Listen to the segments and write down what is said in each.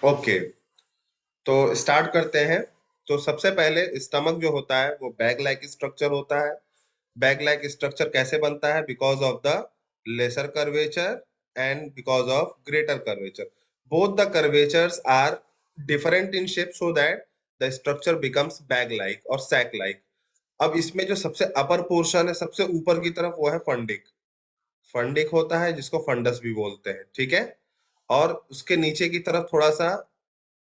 Okay, तो start करते हैं। तो सबसे पहले स्टमक जो होता है वो बैग लाइक स्ट्रक्चर होता है। बैग लाइक स्ट्रक्चर कैसे बनता है? Because of the lesser curvature and because of greater curvature. Both the curvatures are different in shape so that the structure becomes bag like और सैक लाइक। अब इसमें जो सबसे अपर पोर्शन है, सबसे ऊपर की तरफ, वो है फंडिक। फंडिक होता है जिसको फंडस भी बोलते हैं, ठीक है। और उसके नीचे की तरफ थोड़ा सा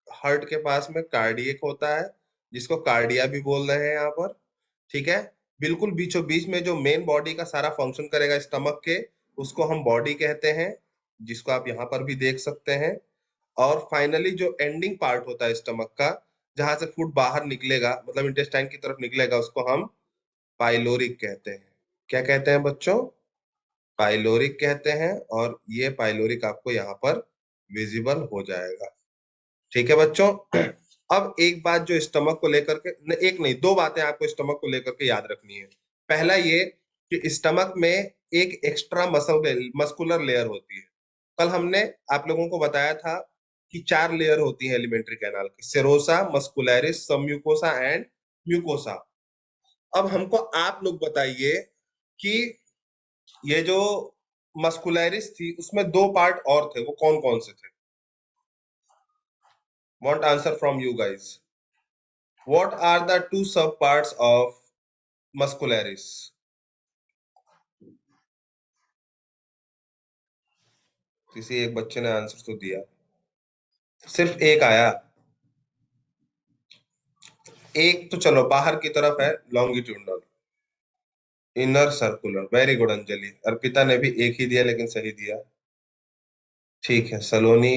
हार्ट के पास में कार्डियक होता है, जिसको कार्डिया भी बोल रहे हैं यहाँ पर, ठीक है। बिल्कुल बीचों बीच में जो मेन बॉडी का सारा फंक्शन करेगा स्टमक के, उसको हम बॉडी कहते हैं, जिसको आप यहाँ पर भी देख सकते हैं। और फाइनली जो एंडिंग पार्ट होता है स्टमक का, जहां से फूड बाहर निकलेगा, मतलब इंटेस्टाइन की तरफ निकलेगा, उसको हम पाइलोरिक कहते हैं। क्या कहते हैं बच्चों? पाइलोरिक कहते हैं। और ये पाइलोरिक आपको यहाँ पर विजिबल हो जाएगा, ठीक है बच्चों। अब एक बात जो स्टमक को लेकर के एक नहीं, दो बातें आपको स्टमक को लेकर के याद रखनी है। पहला ये कि स्टमक में एक एक्स्ट्रा मस्कुलर लेयर होती है। कल हमने आप लोगों को बताया था कि चार लेयर होती है एलिमेंट्री कैनाल की: serosa, muscularis, submucosa and mucosa. अब हमको आप लोग बताइए कि ये जो मस्कुलरिस थी, उसमें दो पार्ट और थे, वो कौन कौन से थे? Want answer from you guys. What are the two subparts of muscularis? किसी एक बच्चे ने आंसर तो दिया, सिर्फ एक आया। एक तो चलो बाहर की तरफ है, longitudinal, inner circular. Very good Anjali. Arpita ने भी एक ही दिया लेकिन सही दिया। ठीक है, सलोनी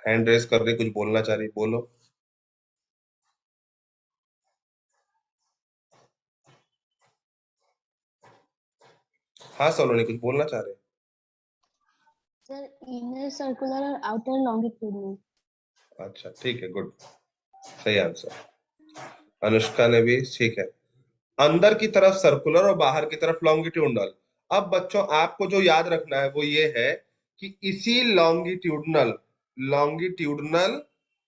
हैंड रेस कर रही, कुछ बोलना चाह रही, बोलो। हाँ सलोनी, कुछ बोलना चाह रहे। सर इनर सर्कुलर और आउटर लॉन्गिट्यूडनल। अच्छा ठीक है, गुड, सही आंसर। अनुष्का ने भी ठीक है। अंदर की तरफ सर्कुलर और बाहर की तरफ लॉन्गिट्यूडनल। अब बच्चों आपको जो याद रखना है वो ये है कि इसी लॉन्गिट्यूडनल लॉन्गिट्यूडनल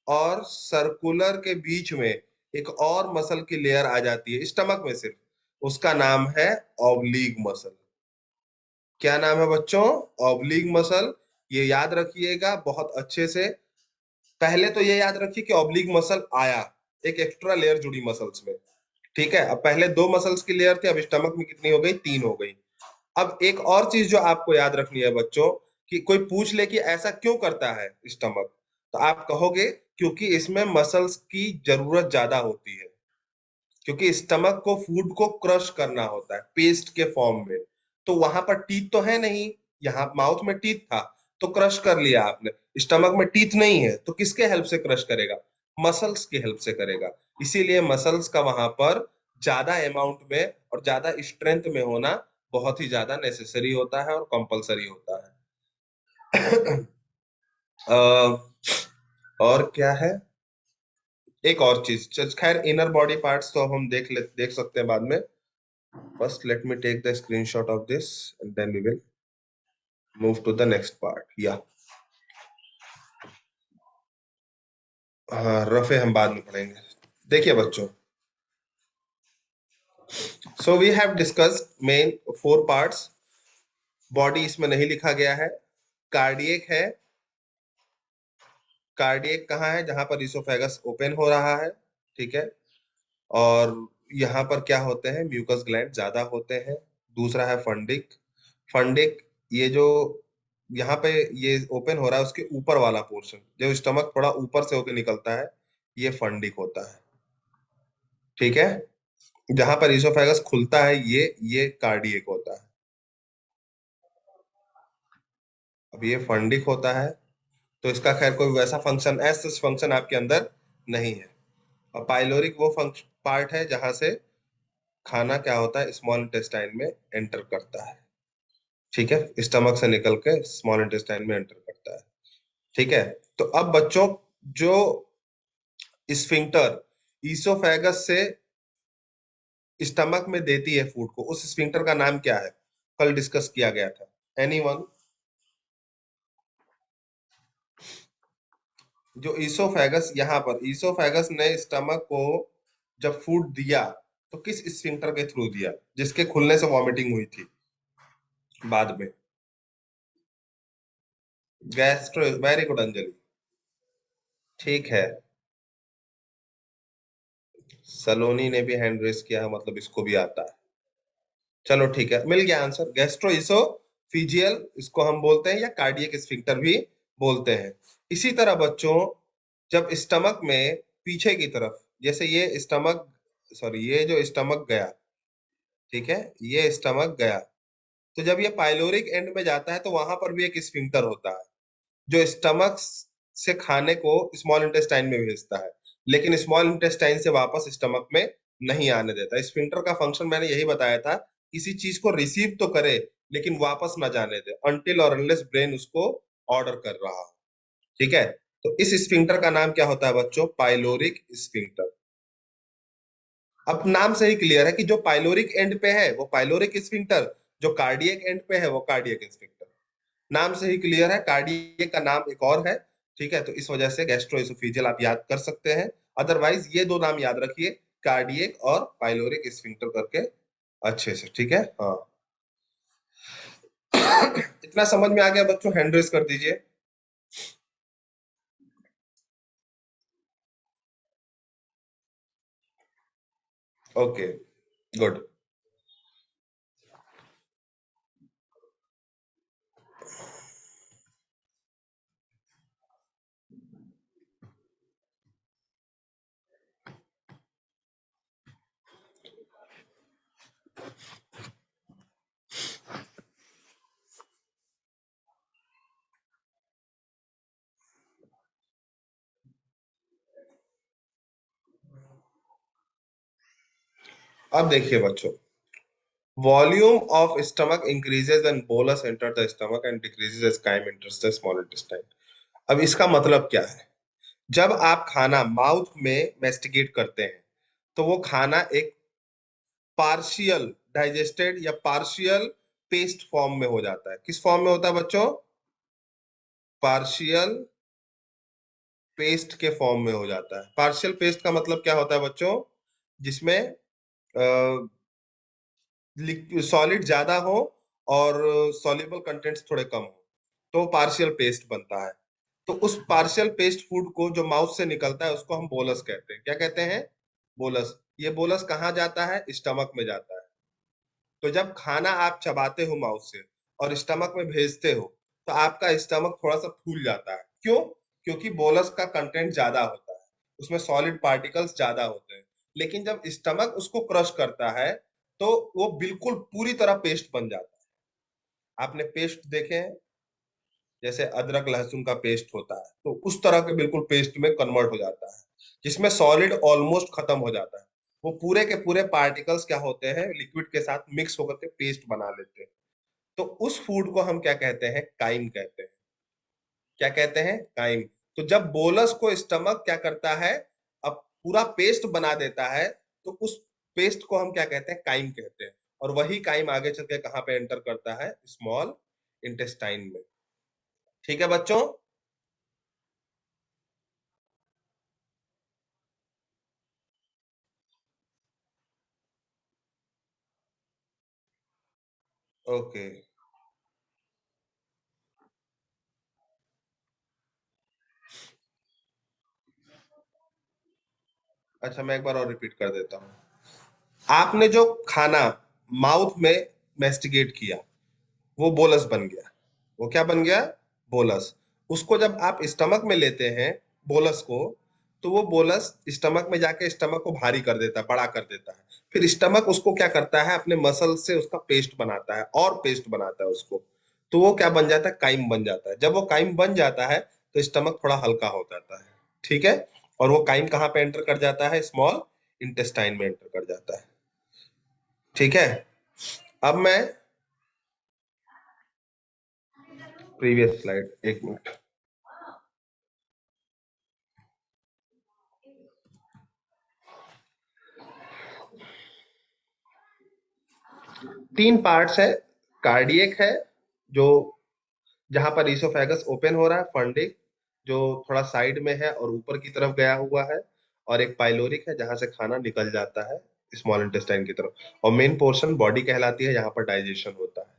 और सर्कुलर के बीच में एक और मसल की लेयर आ जाती है स्टमक में सिर्फ, उसका नाम है ऑब्लिक मसल। क्या नाम है बच्चों? Oblique muscle. ये याद रखिएगा बहुत अच्छे से। पहले तो ये याद रखिए कि ऑब्लिक मसल आया, एक एक्स्ट्रा लेयर जुड़ी मसल्स में, ठीक है। अब पहले दो मसल्स की लेयर थी, अब स्टमक में कितनी हो गई? तीन हो गई। अब एक और चीज जो आपको याद रखनी है बच्चों, कि कोई पूछ ले कि ऐसा क्यों करता है स्टमक, तो आप कहोगे क्योंकि इसमें मसल्स की जरूरत ज्यादा होती है। क्योंकि स्टमक को फूड को क्रश करना होता है पेस्ट के फॉर्म में, तो वहां पर टीथ तो है नहीं। यहाँ माउथ में टीथ था तो क्रश कर लिया आपने। स्टमक में टीथ नहीं है तो किसके हेल्प से क्रश करेगा? मसल्स की हेल्प से करेगा। इसीलिए मसल्स का वहां पर ज्यादा अमाउंट में और ज्यादा स्ट्रेंथ में होना बहुत ही ज्यादा नेसेसरी होता है और कंपलसरी होता है। और क्या है? एक और चीज, खैर इनर बॉडी पार्ट्स तो हम देख सकते हैं बाद में। First, let me take the screenshot of this and then we will move to the next part. Yeah. हाँ, रफे हम बाद में पढ़ेंगे। देखिए बच्चों, so we have discussed main four parts. Body इसमें नहीं लिखा गया है। कार्डियक है। कार्डियक कहाँ है? जहां पर इसोफेगस ओपन हो रहा है, ठीक है। और यहाँ पर क्या होते हैं? म्यूकस ग्लैंड ज्यादा होते हैं। दूसरा है फंडिक। फंडिक, ये जो यहाँ पे ये ओपन हो रहा है, उसके ऊपर वाला पोर्शन, जो स्टमक थोड़ा ऊपर से होकर निकलता है, ये फंडिक होता है, ठीक है। जहां पर इसोफेगस खुलता है, ये कार्डियक होता है। अब ये फंडिक होता है, तो इसका खैर कोई वैसा फंक्शन, ऐसा फंक्शन आपके अंदर नहीं है। और पाइलोरिक वो फंक्शन पार्ट है जहां से खाना क्या होता है, स्मॉल इंटेस्टाइन में एंटर करता है, ठीक है। स्टमक से निकल के स्मॉल इंटेस्टाइन में एंटर करता है, ठीक है। तो अब बच्चों, जो स्फिंक्टर ईसोफेगस से स्टमक में देती है फूड को, उस स्फिंक्टर का नाम क्या है? कल डिस्कस किया गया था। एनीवन? जो ईसोफेगस, यहाँ पर ईसोफेगस ने स्टमक को जब फूड दिया तो किस स्फिंक्टर के थ्रू दिया, जिसके खुलने से वॉमिटिंग हुई थी बाद में? गैस्ट्रो, वेरी गुड अंजलि, ठीक है। सलोनी ने भी हैंड रेस किया है, मतलब इसको भी आता है। चलो ठीक है, मिल गया आंसर, गैस्ट्रोइसोफिजियल इसको हम बोलते हैं, या कार्डियक स्फिंक्टर भी बोलते हैं। इसी तरह बच्चों, जब स्टमक में पीछे की तरफ, जैसे ये स्टमक, सॉरी ये जो स्टमक गया, ठीक है, ये स्टमक गया, तो जब ये पाइलोरिक एंड में जाता है तो वहां पर भी एक स्फिंक्टर होता है जो स्टमक से खाने को स्मॉल इंटेस्टाइन में भेजता है, लेकिन स्मॉल इंटेस्टाइन से वापस स्टमक में नहीं आने देता। स्फिंक्टर का फंक्शन मैंने यही बताया था, किसी चीज को रिसीव तो करे लेकिन वापस ना जाने दे, अनटिल और अनलेस ब्रेन उसको ऑर्डर कर रहा हो। ठीक है, तो इस स्फिंक्टर का नाम क्या होता है बच्चों? Pyloric sphincter. अब नाम से ही क्लियर है कि जो पाइलोरिक एंड पे है वो पाइलोरिक स्फिंक्टर, जो कार्डियक एंड पे है वो कार्डियक स्फिंक्टर। नाम से ही क्लियर है, कार्डियक का नाम एक और है। ठीक है, तो इस वजह से गैस्ट्रोएसोफेजियल आप याद कर सकते हैं। अदरवाइज ये दो नाम याद रखिए, कार्डियक और पाइलोरिक स्फिंक्टर करके, अच्छे से। ठीक है, हाँ। इतना समझ में आ गया बच्चों? हैंड रेस कर दीजिए। Okay, good. अब देखिए बच्चों, volume of stomach increases when bolus enter the stomach and decreases as chyme enters the small intestine. अब इसका मतलब क्या है? जब आप खाना माउथ में मेस्टिकेट करते हैं तो वो खाना एक पार्शियल डाइजेस्टेड या पार्शियल पेस्ट फॉर्म में हो जाता है। किस फॉर्म में होता है बच्चों? पार्शियल पेस्ट के फॉर्म में हो जाता है। पार्शियल पेस्ट का मतलब क्या होता है बच्चों? जिसमें सॉलिड ज्यादा हो और सॉल्युबल कंटेंट्स थोड़े कम हो, तो पार्शियल पेस्ट बनता है। तो उस पार्शियल पेस्ट फूड को जो माउथ से निकलता है उसको हम बोलस कहते हैं। क्या कहते हैं? बोलस। ये बोलस कहाँ जाता है? स्टमक में जाता है। तो जब खाना आप चबाते हो माउथ से और स्टमक में भेजते हो तो आपका स्टमक थोड़ा सा फूल जाता है। क्यों? क्योंकि बोलस का कंटेंट ज्यादा होता है, उसमें सॉलिड पार्टिकल्स ज्यादा होते हैं। लेकिन जब स्टमक उसको क्रश करता है तो वो बिल्कुल पूरी तरह पेस्ट बन जाता है। आपने पेस्ट देखे हैं, जैसे अदरक लहसुन का पेस्ट होता है, तो उस तरह के बिल्कुल पेस्ट में कन्वर्ट हो जाता है, जिसमें सॉलिड ऑलमोस्ट खत्म हो जाता है। वो पूरे के पूरे पार्टिकल्स क्या होते हैं, लिक्विड के साथ मिक्स होकर के पेस्ट बना लेते हैं। तो उस फूड को हम क्या कहते हैं? काइम कहते हैं। क्या कहते हैं? काइम। तो जब बोलस को स्टमक क्या करता है, अब पूरा पेस्ट बना देता है, तो उस पेस्ट को हम क्या कहते हैं? काइम कहते हैं। और वही काइम आगे चल के कहाँ पे एंटर करता है? स्मॉल इंटेस्टाइन में। ठीक है बच्चों? ओके, अच्छा मैं एक बार और रिपीट कर देता हूँ। आपने जो खाना माउथ में मेस्टिकेट किया वो बोलस बन गया। वो क्या बन गया? बोलस। उसको जब आप स्टमक में लेते हैं बोलस को, तो वो बोलस स्टमक में जाके स्टमक को भारी कर देता है, बड़ा कर देता है। फिर स्टमक उसको क्या करता है? अपने मसल से उसका पेस्ट बनाता है और पेस्ट बनाता है उसको। तो वो क्या बन जाता है? काइम बन जाता है। जब वो काइम बन जाता है तो स्टमक थोड़ा हल्का हो जाता है। ठीक है, और वो काइम कहाँ पे एंटर कर जाता है? स्मॉल इंटेस्टाइन में एंटर कर जाता है। ठीक है, अब मैं प्रीवियस स्लाइड, एक मिनट। तीन पार्ट्स है। कार्डियक है, जो जहां पर ईसोफेगस ओपन हो रहा है, फंडिक। जो थोड़ा साइड में है और ऊपर की तरफ गया हुआ है, और एक पाइलोरिक है जहां से खाना निकल जाता है स्मॉल इंटेस्टाइन की तरफ, और मेन पोर्शन बॉडी कहलाती है, यहाँ पर डाइजेशन होता है।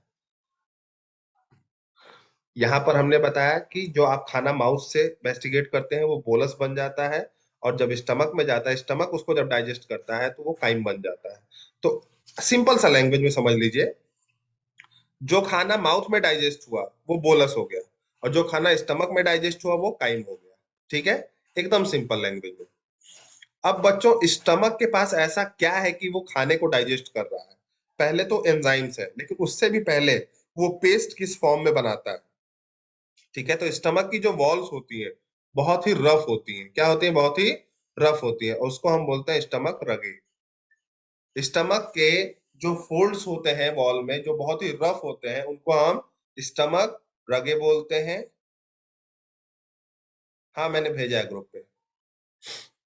यहाँ पर हमने बताया कि जो आप खाना माउथ से मेस्टिगेट करते हैं वो बोलस बन जाता है, और जब स्टमक में जाता है, स्टमक उसको जब डाइजेस्ट करता है तो वो काइम बन जाता है। तो सिंपल सा लैंग्वेज में समझ लीजिए, जो खाना माउथ में डाइजेस्ट हुआ वो बोलस हो गया, और जो खाना स्टमक में डाइजेस्ट हुआ वो काइम हो गया। ठीक है, एकदम सिंपल लैंग्वेज में। अब बच्चों, स्टमक के पास ऐसा क्या है कि वो खाने को डाइजेस्ट कर रहा है? पहले तो एंजाइम्स है, लेकिन उससे भी पहले वो पेस्ट किस फॉर्म में बनाता है? ठीक है, तो स्टमक की जो वॉल्स होती है बहुत ही रफ होती हैं। क्या होती है? बहुत ही रफ होती है, और उसको हम बोलते हैं स्टमक रगे। स्टमक के जो फोल्ड्स होते हैं वॉल में, जो बहुत ही रफ होते हैं, उनको हम स्टमक रगे बोलते हैं। हाँ, मैंने भेजा है ग्रुप पे।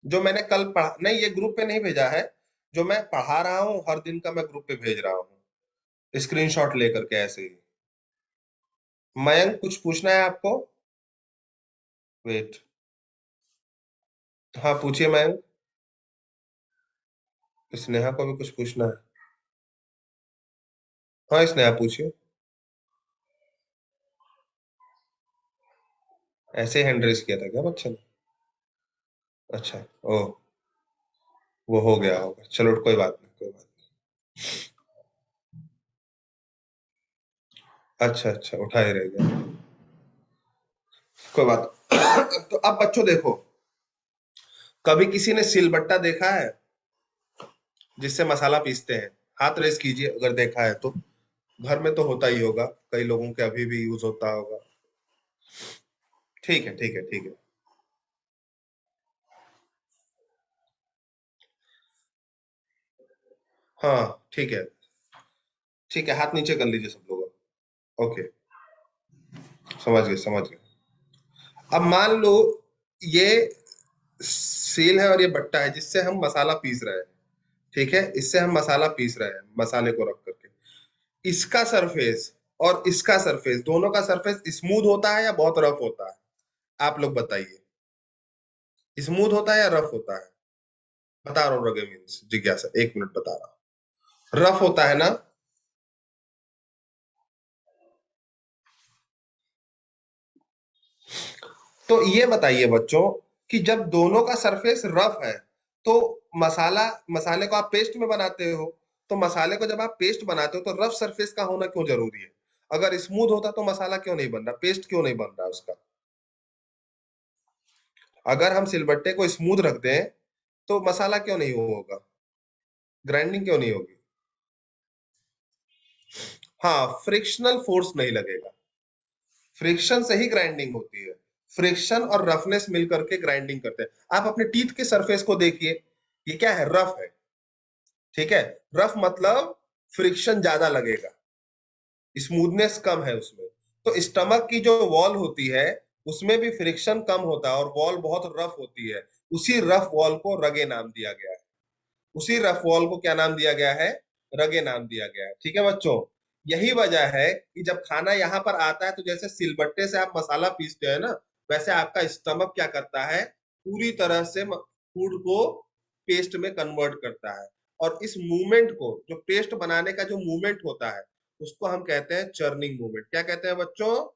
जो मैंने कल पढ़ा नहीं, ये ग्रुप पे नहीं भेजा है, जो मैं पढ़ा रहा हूँ हर दिन का मैं ग्रुप पे भेज रहा हूँ, स्क्रीनशॉट लेकर के ऐसे ही। मयंक, कुछ पूछना है आपको? वेट, हाँ पूछिए मयंक। स्नेहा को भी कुछ पूछना है? हाँ स्नेहा पूछिए। ऐसे हैंड रेस किया था क्या बच्चे ने? अच्छा, ओ, वो हो गया होगा, चलो कोई बात नहीं, कोई बात नहीं। अच्छा अच्छा, उठा ही रह गया, कोई बात। तो अब बच्चों देखो, कभी किसी ने सिलबट्टा देखा है जिससे मसाला पीसते हैं? हाथ रेस कीजिए अगर देखा है तो। घर में तो होता ही होगा, कई लोगों के अभी भी यूज होता होगा। ठीक है ठीक है ठीक है। हाँ ठीक है, ठीक है, हाथ नीचे कर लीजिए सब लोग। ओके, समझ गए समझ गए। अब मान लो ये सील है और ये बट्टा है जिससे हम मसाला पीस रहे हैं। ठीक है, इससे हम मसाला पीस रहे हैं मसाले को रख करके। इसका सरफेस और इसका सरफेस, दोनों का सरफेस स्मूथ होता है या बहुत रफ होता है? आप लोग बताइए, स्मूथ होता है या रफ होता है? बता रहा हूँ, रगे मीन्स जिज्ञासा, 1 मिनट बता रहा हूँ। रफ होता है ना? तो ये बताइए बच्चों कि जब दोनों का सरफेस रफ है तो मसाले को आप पेस्ट में बनाते हो, तो मसाले को जब आप पेस्ट बनाते हो तो रफ सरफेस का होना क्यों जरूरी है? अगर स्मूथ होता तो मसाला क्यों नहीं बन रहा, पेस्ट क्यों नहीं बन रहा उसका? अगर हम सिलबट्टे को स्मूथ रख दें तो मसाला क्यों नहीं होगा, ग्राइंडिंग क्यों नहीं होगी? हाँ, फ्रिक्शनल फोर्स नहीं लगेगा, फ्रिक्शन से ही ग्राइंडिंग होती है। फ्रिक्शन और रफनेस मिलकर के ग्राइंडिंग करते हैं। आप अपने टीथ के सरफेस को देखिए, ये क्या है? रफ है। ठीक है, रफ मतलब फ्रिक्शन ज्यादा लगेगा, स्मूथनेस कम है उसमें। तो स्टमक की जो वॉल होती है उसमें भी फ्रिक्शन कम होता है और वॉल बहुत रफ होती है। उसी रफ वॉल को रगे नाम दिया गया है। उसी रफ वॉल को क्या नाम दिया गया है? रगे नाम दिया गया है। ठीक है बच्चों, यही वजह है कि जब खाना यहाँ पर आता है तो जैसे सिलबट्टे से आप मसाला पीसते हैं ना, वैसे आपका स्टमक क्या करता है, पूरी तरह से फूड को पेस्ट में कन्वर्ट करता है। और इस मूवमेंट को, जो पेस्ट बनाने का जो मूवमेंट होता है, उसको हम कहते हैं चर्निंग मूवमेंट। क्या कहते हैं बच्चों?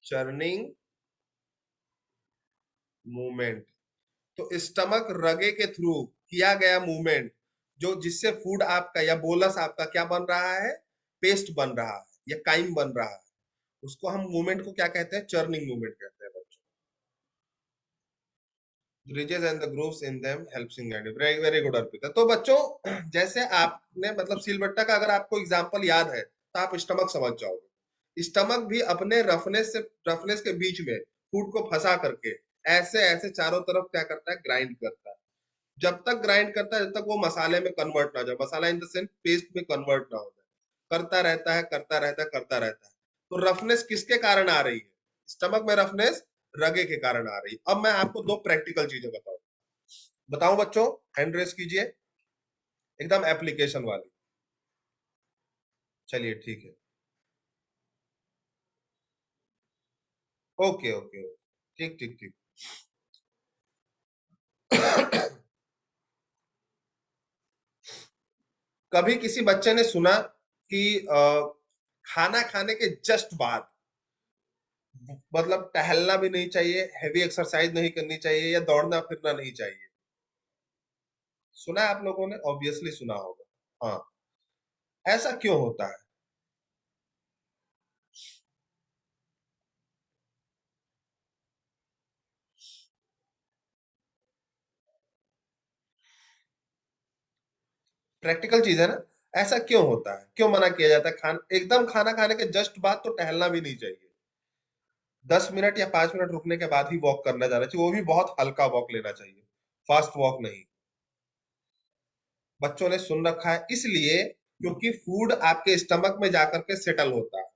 Churning movement. तो स्टमक रगे के थ्रू किया गया मूवमेंट, जो जिससे फूड आपका या बोलस आपका क्या बन रहा है, पेस्ट बन रहा है या काइम बन रहा है, उसको हम मूवमेंट को क्या कहते हैं? चर्निंग मूवमेंट कहते हैं बच्चों। Bridges and the grooves in them helps in guiding. Very very good Arpita. तो बच्चों, जैसे आपने मतलब सिलबट्टा का अगर आपको एग्जांपल याद है तो आप स्टमक समझ जाओगे। स्टमक भी अपने रफनेस के बीच में फूड को फंसा करके ऐसे ऐसे चारों तरफ क्या करता है, ग्राइंड करता है। जब तक ग्राइंड करता है, जब तक वो मसाले में कन्वर्ट ना हो जाए, मसाला इन द सेंस पेस्ट में कन्वर्ट ना हो जाए, करता रहता है करता रहता है करता रहता है। तो रफनेस किसके कारण आ रही है? स्टमक में रफनेस रगे के कारण आ रही है। अब मैं आपको दो प्रैक्टिकल चीजें बताऊं, बताऊं बच्चों? हैंड रेस कीजिए, एकदम एप्लीकेशन वाली। चलिए ठीक है। ओके ओके, ठीक ठीक ठीक। कभी किसी बच्चे ने सुना कि खाना खाने के जस्ट बाद, मतलब टहलना भी नहीं चाहिए, हैवी एक्सरसाइज नहीं करनी चाहिए, या दौड़ना फिरना नहीं चाहिए? सुना है आप लोगों ने? ऑब्वियसली सुना होगा। हाँ, ऐसा क्यों होता है? प्रैक्टिकल चीज है ना। ऐसा क्यों होता है, क्यों मना किया जाता है? एकदम खाना खाने के जस्ट बाद तो टहलना भी नहीं चाहिए। 10 मिनट या 5 मिनट रुकने के बाद ही वॉक करना जाना चाहिए, वो भी बहुत हल्का वॉक लेना चाहिए, फास्ट वॉक नहीं। बच्चों ने सुन रखा है इसलिए क्योंकि फूड आपके स्टमक में जाकर के सेटल होता है।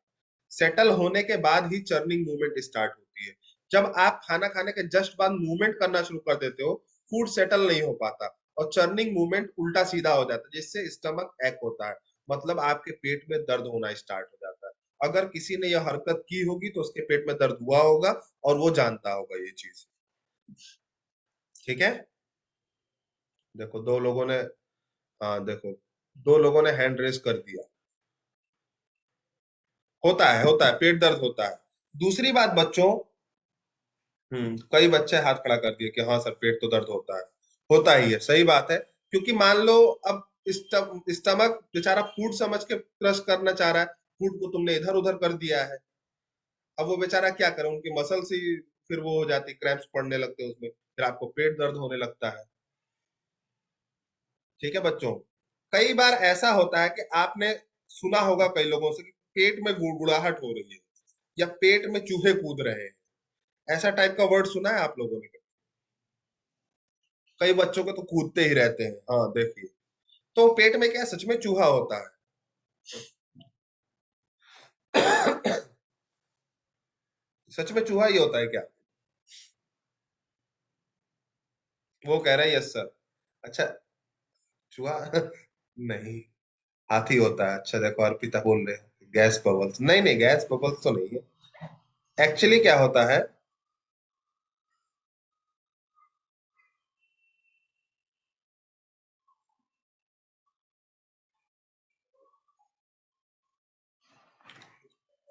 सेटल होने के बाद ही चर्निंग मूवमेंट स्टार्ट होती है। जब आप खाना खाने के जस्ट बाद मूवमेंट करना शुरू कर देते हो, फूड सेटल नहीं हो पाता, और चर्निंग मूवमेंट उल्टा सीधा हो जाता है, जिससे स्टमक एक होता है, मतलब आपके पेट में दर्द होना स्टार्ट हो जाता है। अगर किसी ने यह हरकत की होगी तो उसके पेट में दर्द हुआ होगा, और वो जानता होगा ये चीज। ठीक है। देखो दो लोगों ने, हाँ देखो, दो लोगों ने हैंड रेस कर दिया। होता है, पेट दर्द होता है। दूसरी बात बच्चों, कई बच्चे हाथ खड़ा कर दिए कि हाँ सर पेट तो दर्द होता है। होता ही है, सही बात है। क्योंकि मान लो अब स्टमक बेचारा फूड समझ के क्रश करना चाह रहा है, फूड को तुमने इधर उधर कर दिया है। अब वो बेचारा क्या करे, उनकी मसल्स ही फिर वो हो जाती, क्रैम्प्स पड़ने लगते हैं उसमें, फिर आपको पेट दर्द होने लगता है। ठीक है बच्चों। कई बार ऐसा होता है कि आपने सुना होगा कई लोगों से कि पेट में गुड़गुड़ाहट हो रही है, या पेट में चूहे कूद रहे हैं। ऐसा टाइप का वर्ड सुना है आप लोगों ने? कई बच्चों के तो कूदते ही रहते हैं, हाँ देखिए। तो पेट में क्या सच में चूहा होता है? सच में चूहा ही होता है क्या? वो कह रहा है यस सर। अच्छा, चूहा नहीं, हाथी होता है। अच्छा देखो अर्पिता बोल रहे हैं गैस बबल्स, नहीं नहीं गैस बबल्स तो नहीं है। एक्चुअली क्या होता है,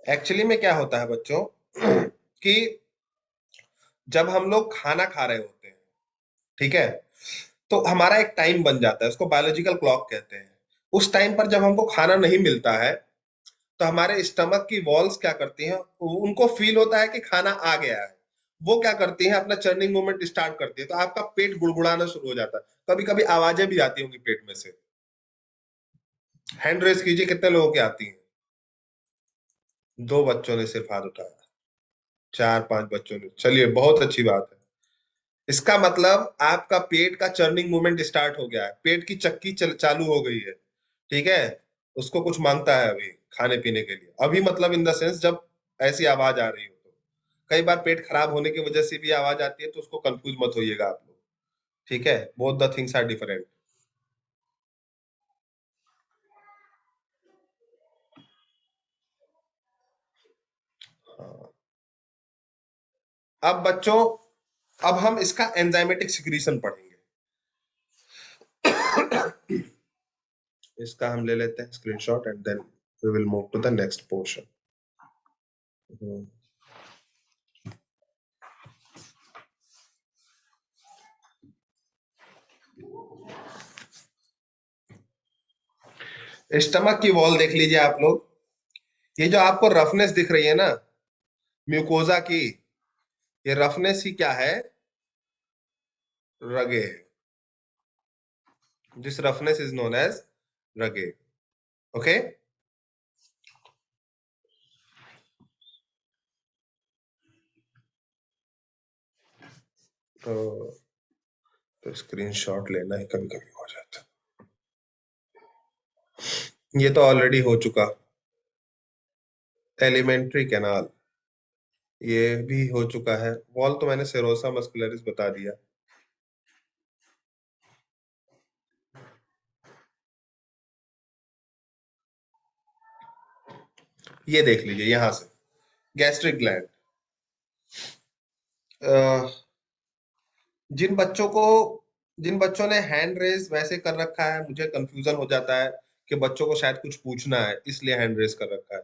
एक्चुअली में क्या होता है बच्चों, कि जब हम लोग खाना खा रहे होते हैं, ठीक है, तो हमारा एक टाइम बन जाता है, उसको बायोलॉजिकल क्लॉक कहते हैं। उस टाइम पर जब हमको खाना नहीं मिलता है, तो हमारे स्टमक की वॉल्स क्या करती हैं, उनको फील होता है कि खाना आ गया है। वो क्या करती हैं, अपना चर्निंग मूवमेंट स्टार्ट करती है, तो आपका पेट गुड़गुड़ाना शुरू हो जाता है। कभी कभी आवाजें भी आती होंगी पेट में से। हैंड रेस कीजिए, कितने लोगों की आती हैं? दो बच्चों ने सिर्फ हाथ उठाया, 4-5 बच्चों ने, चलिए बहुत अच्छी बात है। इसका मतलब आपका पेट का चर्निंग मूवमेंट स्टार्ट हो गया है, पेट की चक्की चालू हो गई है। ठीक है। उसको कुछ मांगता है अभी खाने पीने के लिए, अभी मतलब इन द सेंस जब ऐसी आवाज आ रही हो तो। कई बार पेट खराब होने की वजह से भी आवाज आती है, तो उसको कंफ्यूज मत होइएगा आप लोग। ठीक है, both the things are different. हाँ। अब बच्चों, अब हम इसका एंजाइमेटिक सिक्रीशन पढ़ेंगे। इसका हम ले लेते हैं screenshot, and then we will move to the next portion. Stomach की वॉल देख लीजिए आप लोग। ये जो आपको रफनेस दिख रही है ना, म्यूकोजा की, ये रफनेस ही क्या है, रगे है। This roughness is known as rugae. Okay. तो स्क्रीनशॉट लेना ही कभी कभी हो जाता है। ये तो ऑलरेडी हो चुका, एलिमेंट्री कैनाल, ये भी हो चुका है। वॉल तो मैंने सेरोसा मस्कुलरिस बता दिया। ये देख लीजिए यहां से, गैस्ट्रिक ग्लैंड। अ, जिन बच्चों को जिन बच्चों ने हैंड रेज वैसे कर रखा है, मुझे कंफ्यूजन हो जाता है कि बच्चों को शायद कुछ पूछना है इसलिए हैंड रेज कर रखा है।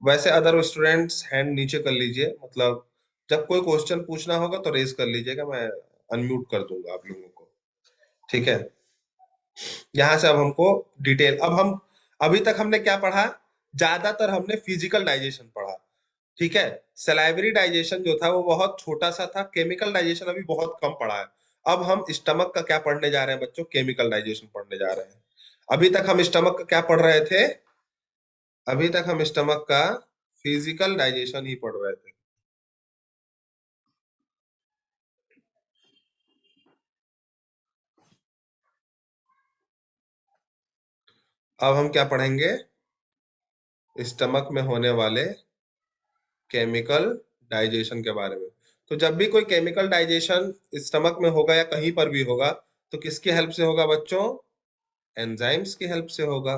वैसे अदर स्टूडेंट्स हैंड नीचे कर लीजिए, मतलब जब कोई क्वेश्चन पूछना होगा तो रेज कर लीजिएगा, मैं अनम्यूट कर दूंगा आप लोगों को। ठीक है। यहाँ से अब हमको डिटेल, अब हम अभी तक हमने क्या पढ़ा, ज्यादातर हमने फिजिकल डाइजेशन पढ़ा। ठीक है। सलाइवरी डाइजेशन जो था वो बहुत छोटा सा था, केमिकल डाइजेशन अभी बहुत कम पढ़ा है। अब हम स्टमक का क्या पढ़ने जा रहे हैं बच्चों, केमिकल डाइजेशन पढ़ने जा रहे हैं। अभी तक हम स्टमक का क्या पढ़ रहे थे, अभी तक हम स्टमक का फिजिकल डाइजेशन ही पढ़ रहे थे। अब हम क्या पढ़ेंगे, स्टमक में होने वाले केमिकल डाइजेशन के बारे में। तो जब भी कोई केमिकल डाइजेशन स्टमक में होगा या कहीं पर भी होगा, तो किसकी हेल्प से होगा बच्चों, एंजाइम्स की हेल्प से होगा।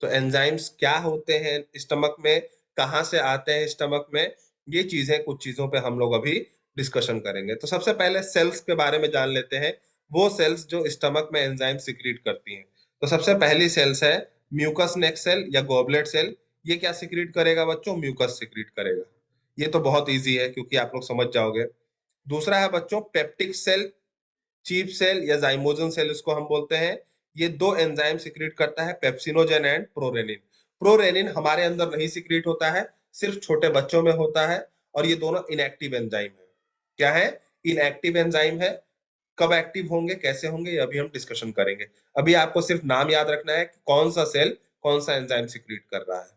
तो एंजाइम्स क्या होते हैं स्टमक में, कहाँ से आते हैं स्टमक में, ये चीजें, कुछ चीजों पे हम लोग अभी डिस्कशन करेंगे। तो सबसे पहले सेल्स के बारे में जान लेते हैं, वो सेल्स जो स्टमक में एंजाइम सिक्रीट करती हैं। तो सबसे पहली सेल्स है म्यूकस नेक सेल या गॉबलेट सेल। ये क्या सिक्रीट करेगा बच्चों, म्यूकस सिक्रीट करेगा। ये तो बहुत इजी है क्योंकि आप लोग समझ जाओगे। दूसरा है बच्चों पेप्टिक सेल, चीफ सेल या जाइमोजन सेल इसको हम बोलते हैं। ये दो एंजाइम सिक्रीट करता है, पेप्सिनोजेन एंड प्रोरेनिन। प्रोरेनिन हमारे अंदर नहीं सिक्रीट होता है, सिर्फ छोटे बच्चों में होता है। और ये दोनों इनएक्टिव एंजाइम है। क्या है, इनएक्टिव एंजाइम है। कब एक्टिव होंगे, कैसे होंगे, ये अभी हम डिस्कशन करेंगे। अभी आपको सिर्फ नाम याद रखना है कि कौन सा सेल कौन सा एंजाइम सिक्रीट कर रहा है।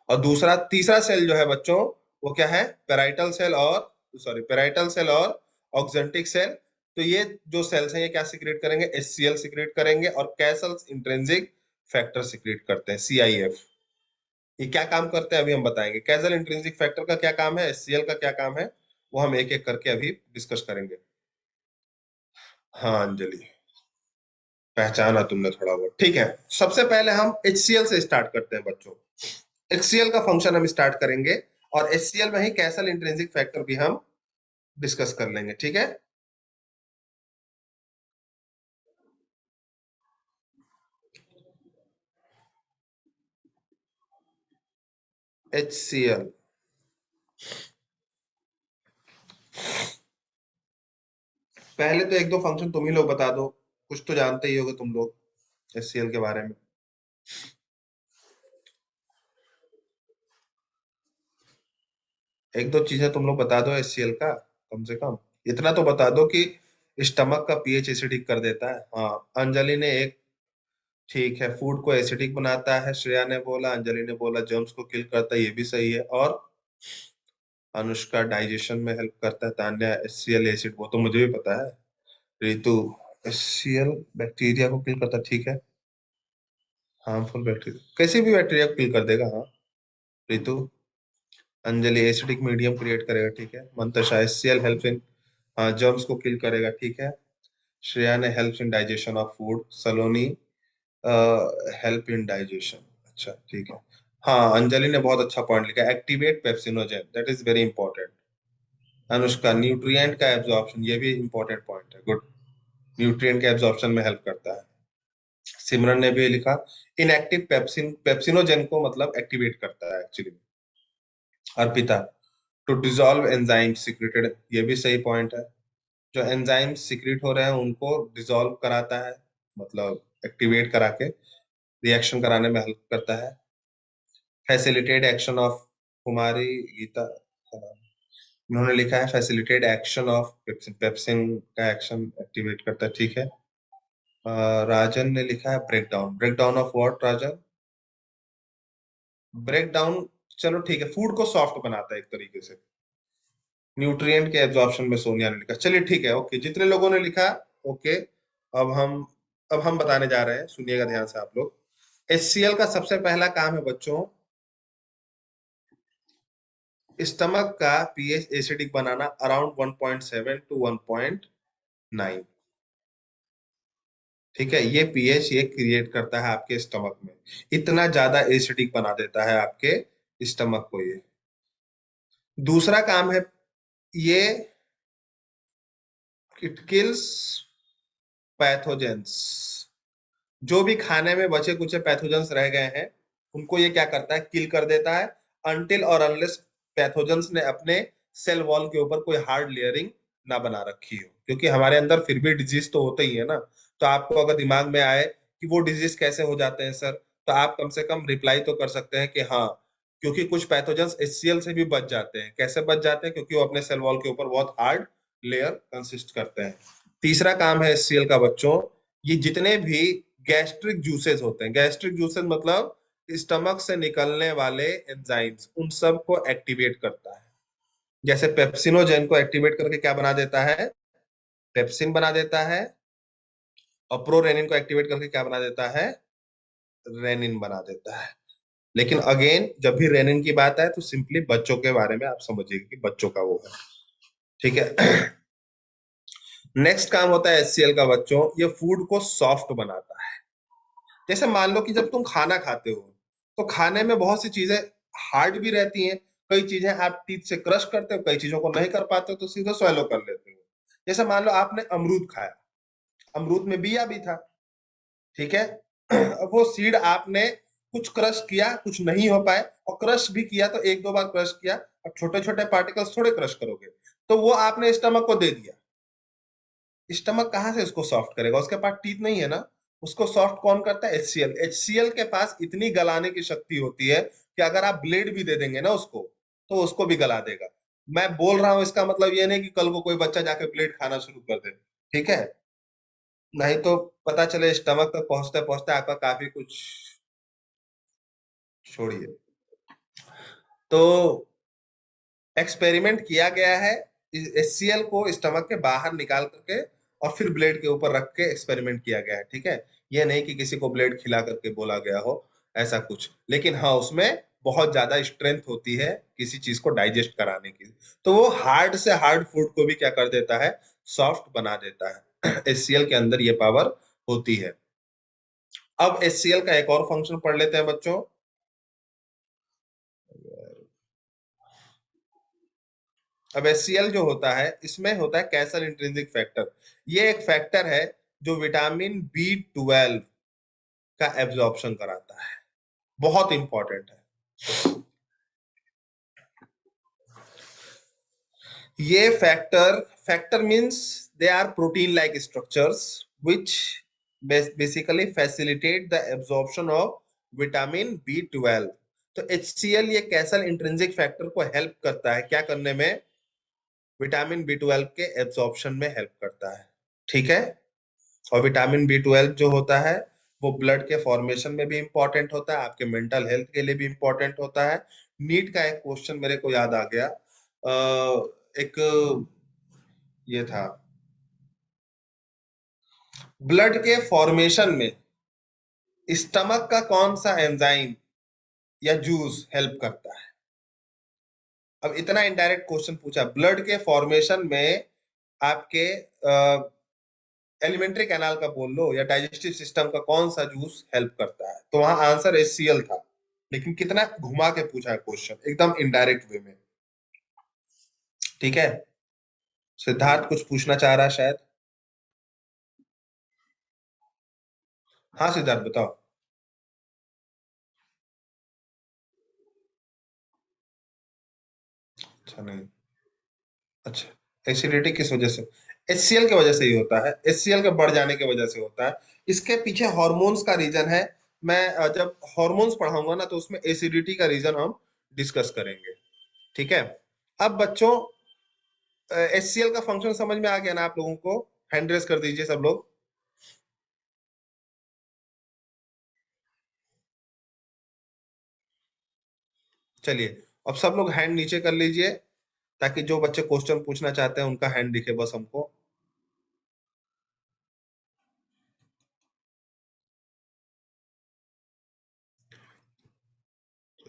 और दूसरा तीसरा सेल जो है बच्चों, वो क्या है, पेराइटल सेल और, सॉरी, पेराइटल सेल और ऑक्जेंटिक सेल। तो ये जो सेल्स हैं ये क्या सिक्रेट करेंगे, एचसीएल सिक्रेट करेंगे, और कैसल्स इंट्रिंसिक फैक्टर सिक्रेट करते हैं, सीआईएफ। ये क्या काम करते हैं अभी हम बताएंगे। कैसल इंट्रिंसिक फैक्टर का क्या काम है, एचसीएल का क्या काम है, वो हम एक एक करके अभी डिस्कस करेंगे। हाँ अंजलि, पहचाना तुमने थोड़ा बहुत, ठीक है। सबसे पहले हम एचसीएल से स्टार्ट करते हैं बच्चों। एचसीएल का फंक्शन हम स्टार्ट करेंगे, और एचसीएल में ही कैसल इंट्रिंसिक फैक्टर भी हम डिस्कस कर लेंगे। ठीक है। HCl, पहले तो एक दो फंक्शन तुम ही लोग बता दो, कुछ तो जानते ही होगे तुम लोग HCl के बारे में। एक दो चीजें तुम लोग बता दो HCl का, कम से कम इतना तो बता दो कि स्टमक का पीएच एसिडिक कर देता है। हाँ, अंजलि ने एक, ठीक है, फूड को एसिडिक बनाता है, श्रेया ने बोला, अंजलि ने बोला जर्म्स को किल करता है, ये भी सही है। और अनुष्का डाइजेशन में हेल्प करता है, तान्या HCl एसिड, वो तो मुझे भी पता है। रितु HCl बैक्टीरिया को किल करता है, ठीक है। हार्मफुल बैक्टीरिया, कैसे भी बैक्टीरिया को किल कर देगा, हाँ। Ritu, Anjali acidic medium create करेगा, ठीक है। मंतशा HCl हेल्प इन, हाँ, जर्म्स को किल करेगा, ठीक है। श्रेया ने help in digestion of food, Saloni help in digestion, अच्छा ठीक है। हाँ, अंजलि ने बहुत अच्छा पॉइंट लिखा, activate pepsinogen, that is very important. Anushka nutrient का एब्जॉर्प्शन, ये भी इंपॉर्टेंट पॉइंट है, गुड। न्यूट्रिएंट के एब्जॉर्प्शन में हेल्प करता है। सिमरन ने भी लिखा इनएक्टिव पेप्सिनोजेन को मतलब एक्टिवेट करता है actually. Arpita, to dissolve enzyme secreted, ये भी सही पॉइंट है। जो एंजाइम सिक्रेट हो रहे हैं उनको डिसॉल्व कराता है, मतलब एक्टिवेट करा के रिएक्शन कराने में हेल्प करता है। Facilitate action of, Kumari Geeta, उन्होंने लिखा है facilitate action of pepsin, pepsin का एक्शन एक्टिवेट करता है, ठीक है। राजन ने लिखा है break down, break down of what Rajan, break down, चलो ठीक है, फूड को सॉफ्ट बनाता है एक तरीके से। न्यूट्रिएंट के एब्जॉर्प्शन में सोनिया ने लिखा, चलिए ठीक है, ओके, जितने लोगों ने लिखा, ओके। अब हम अब हम बताने जा रहे हैं, सुनिएगा ध्यान से आप लोग। HCl का सबसे पहला काम है बच्चों, स्टमक का पीएच एसिडिक बनाना, अराउंड 1.7 टू 1.9। ठीक है, ये पीएच ये क्रिएट करता है आपके स्टमक में, इतना ज्यादा एसिडिक बना देता है आपके स्टमक को ये। दूसरा काम है ये, इट किल्स पैथोजेंस। जो भी खाने में बचे कुचे पैथोजेंस रह गए हैं उनको ये क्या करता है, किल कर देता है, अनटिल और अनलेस पैथोजेंस ने अपने सेल वॉल के ऊपर कोई हार्ड लेयरिंग ना बना रखी हो, क्योंकि हमारे अंदर फिर भी डिजीज तो होते ही है ना। तो आपको अगर दिमाग में आए कि वो डिजीज कैसे हो जाते हैं सर, तो आप कम से कम रिप्लाई तो कर सकते हैं कि हाँ, क्योंकि कुछ पैथोजेंस एचसीएल से भी बच जाते हैं। कैसे बच जाते हैं? क्योंकि वो अपने सेल वॉल के ऊपर बहुत हार्ड लेयर कंसिस्ट करते हैं। तीसरा काम है एचसीएल का बच्चों, ये जितने भी गैस्ट्रिक जूसेस होते हैं, गैस्ट्रिक जूसेस मतलब स्टमक से निकलने वाले एंजाइम्स, उन सब को एक्टिवेट करता है। जैसे पेप्सिनोजेन को एक्टिवेट करके क्या बना देता है, पेप्सिन बना देता है। और प्रोरेनिन को एक्टिवेट करके क्या बना देता है, रेनिन बना देता है। लेकिन अगेन जब भी रेनिन की बात आए तो सिंपली बच्चों के बारे में आप समझिए कि बच्चों का वो है, ठीक है। नेक्स्ट काम होता है एचसीएल का बच्चों, ये फूड को सॉफ्ट बनाता है। जैसे मान लो कि जब तुम खाना खाते हो तो खाने में बहुत सी चीजें हार्ड भी रहती हैं। कई चीजें आप टीथ से क्रश करते हो, कई चीजों को नहीं कर पाते हो तो सीधे swallow कर लेते हो। जैसे मान लो आपने अमरूद खाया, अमरूद में बिया भी था, ठीक है। अब वो सीड आपने कुछ क्रश किया, कुछ नहीं हो पाए, और क्रश भी किया तो एक दो बार क्रश किया, अब छोटे छोटे पार्टिकल्स थोड़े क्रश करोगे, तो वो आपने स्टमक को दे दिया। स्टमक कहाँ से उसको सॉफ्ट करेगा, उसके पास टीथ नहीं है ना। उसको सॉफ्ट कौन करता है, एचसीएल। एचसीएल के पास इतनी गलाने की शक्ति होती है कि अगर आप ब्लेड भी दे देंगे ना उसको, तो उसको भी गला देगा। मैं बोल रहा हूं इसका मतलब ये नहीं कि कल को कोई बच्चा जाके ब्लेड खाना शुरू कर दे, ठीक है। नहीं तो पता चले स्टमक तक पहुंचते पहुंचते आपका काफी कुछ, छोड़िए। तो एक्सपेरिमेंट किया गया है, एचसीएल को स्टमक के बाहर निकाल करके और फिर ब्लेड के ऊपर रख के एक्सपेरिमेंट किया गया है, ठीक है। ये नहीं कि किसी को ब्लेड खिला करके बोला गया हो, ऐसा कुछ। लेकिन हाँ, उसमें बहुत ज्यादा स्ट्रेंथ होती है किसी चीज को डाइजेस्ट कराने की। तो वो हार्ड से हार्ड फूड को भी क्या कर देता है, सॉफ्ट बना देता है। एचसीएल के अंदर ये पावर होती है। अब एचसीएल का एक और फंक्शन पढ़ लेते हैं बच्चों। अब एचसीएल जो होता है इसमें होता है कैसल इंट्रिंसिक फैक्टर। ये एक फैक्टर है जो विटामिन बी 12 का एब्जॉर्प्शन कराता है, बहुत इंपॉर्टेंट है। ये factor, factor means they are protein like structures which basically facilitate the absorption of vitamin B 12। तो एचसीएल ये कैसल इंट्रिंसिक फैक्टर को हेल्प करता है क्या करने में, विटामिन बी 12 के एब्जॉर्प्शन में हेल्प करता है, ठीक है। और विटामिन बी 12 जो होता है वो ब्लड के फॉर्मेशन में भी इंपॉर्टेंट होता है, आपके मेंटल हेल्थ के लिए भी इंपॉर्टेंट होता है। नीट का एक क्वेश्चन मेरे को याद आ गया, एक ये था, ब्लड के फॉर्मेशन में स्टमक का कौन सा एंजाइम या जूस हेल्प करता है। अब इतना इनडायरेक्ट क्वेश्चन पूछा, ब्लड के फॉर्मेशन में आपके एलिमेंट्री कैनाल का बोल लो या डाइजेस्टिव सिस्टम का कौन सा जूस हेल्प करता है, तो वहां आंसर एचसीएल था। लेकिन कितना घुमा के पूछा है क्वेश्चन, एकदम इनडायरेक्ट वे में, ठीक है। सिद्धार्थ कुछ पूछना चाह रहा है शायद। हाँ सिद्धार्थ बताओ। अच्छा नहीं, अच्छा एसिडिटी किस वजह से, एचसीएल की वजह से ही होता है, एचसीएल के बढ़ जाने की वजह से होता है। इसके पीछे हॉर्मोन्स का रीजन है। मैं जब हॉर्मोन्स पढ़ाऊंगा ना तो उसमें एसिडिटी का रीजन हम डिस्कस करेंगे, ठीक है। अब बच्चों एचसीएल का फंक्शन समझ में आ गया ना आप लोगों को, हैंड रेस कर दीजिए सब लोग। चलिए, अब सब लोग हैंड नीचे कर लीजिए ताकि जो बच्चे क्वेश्चन पूछना चाहते हैं उनका हैंड दिखे बस हमको।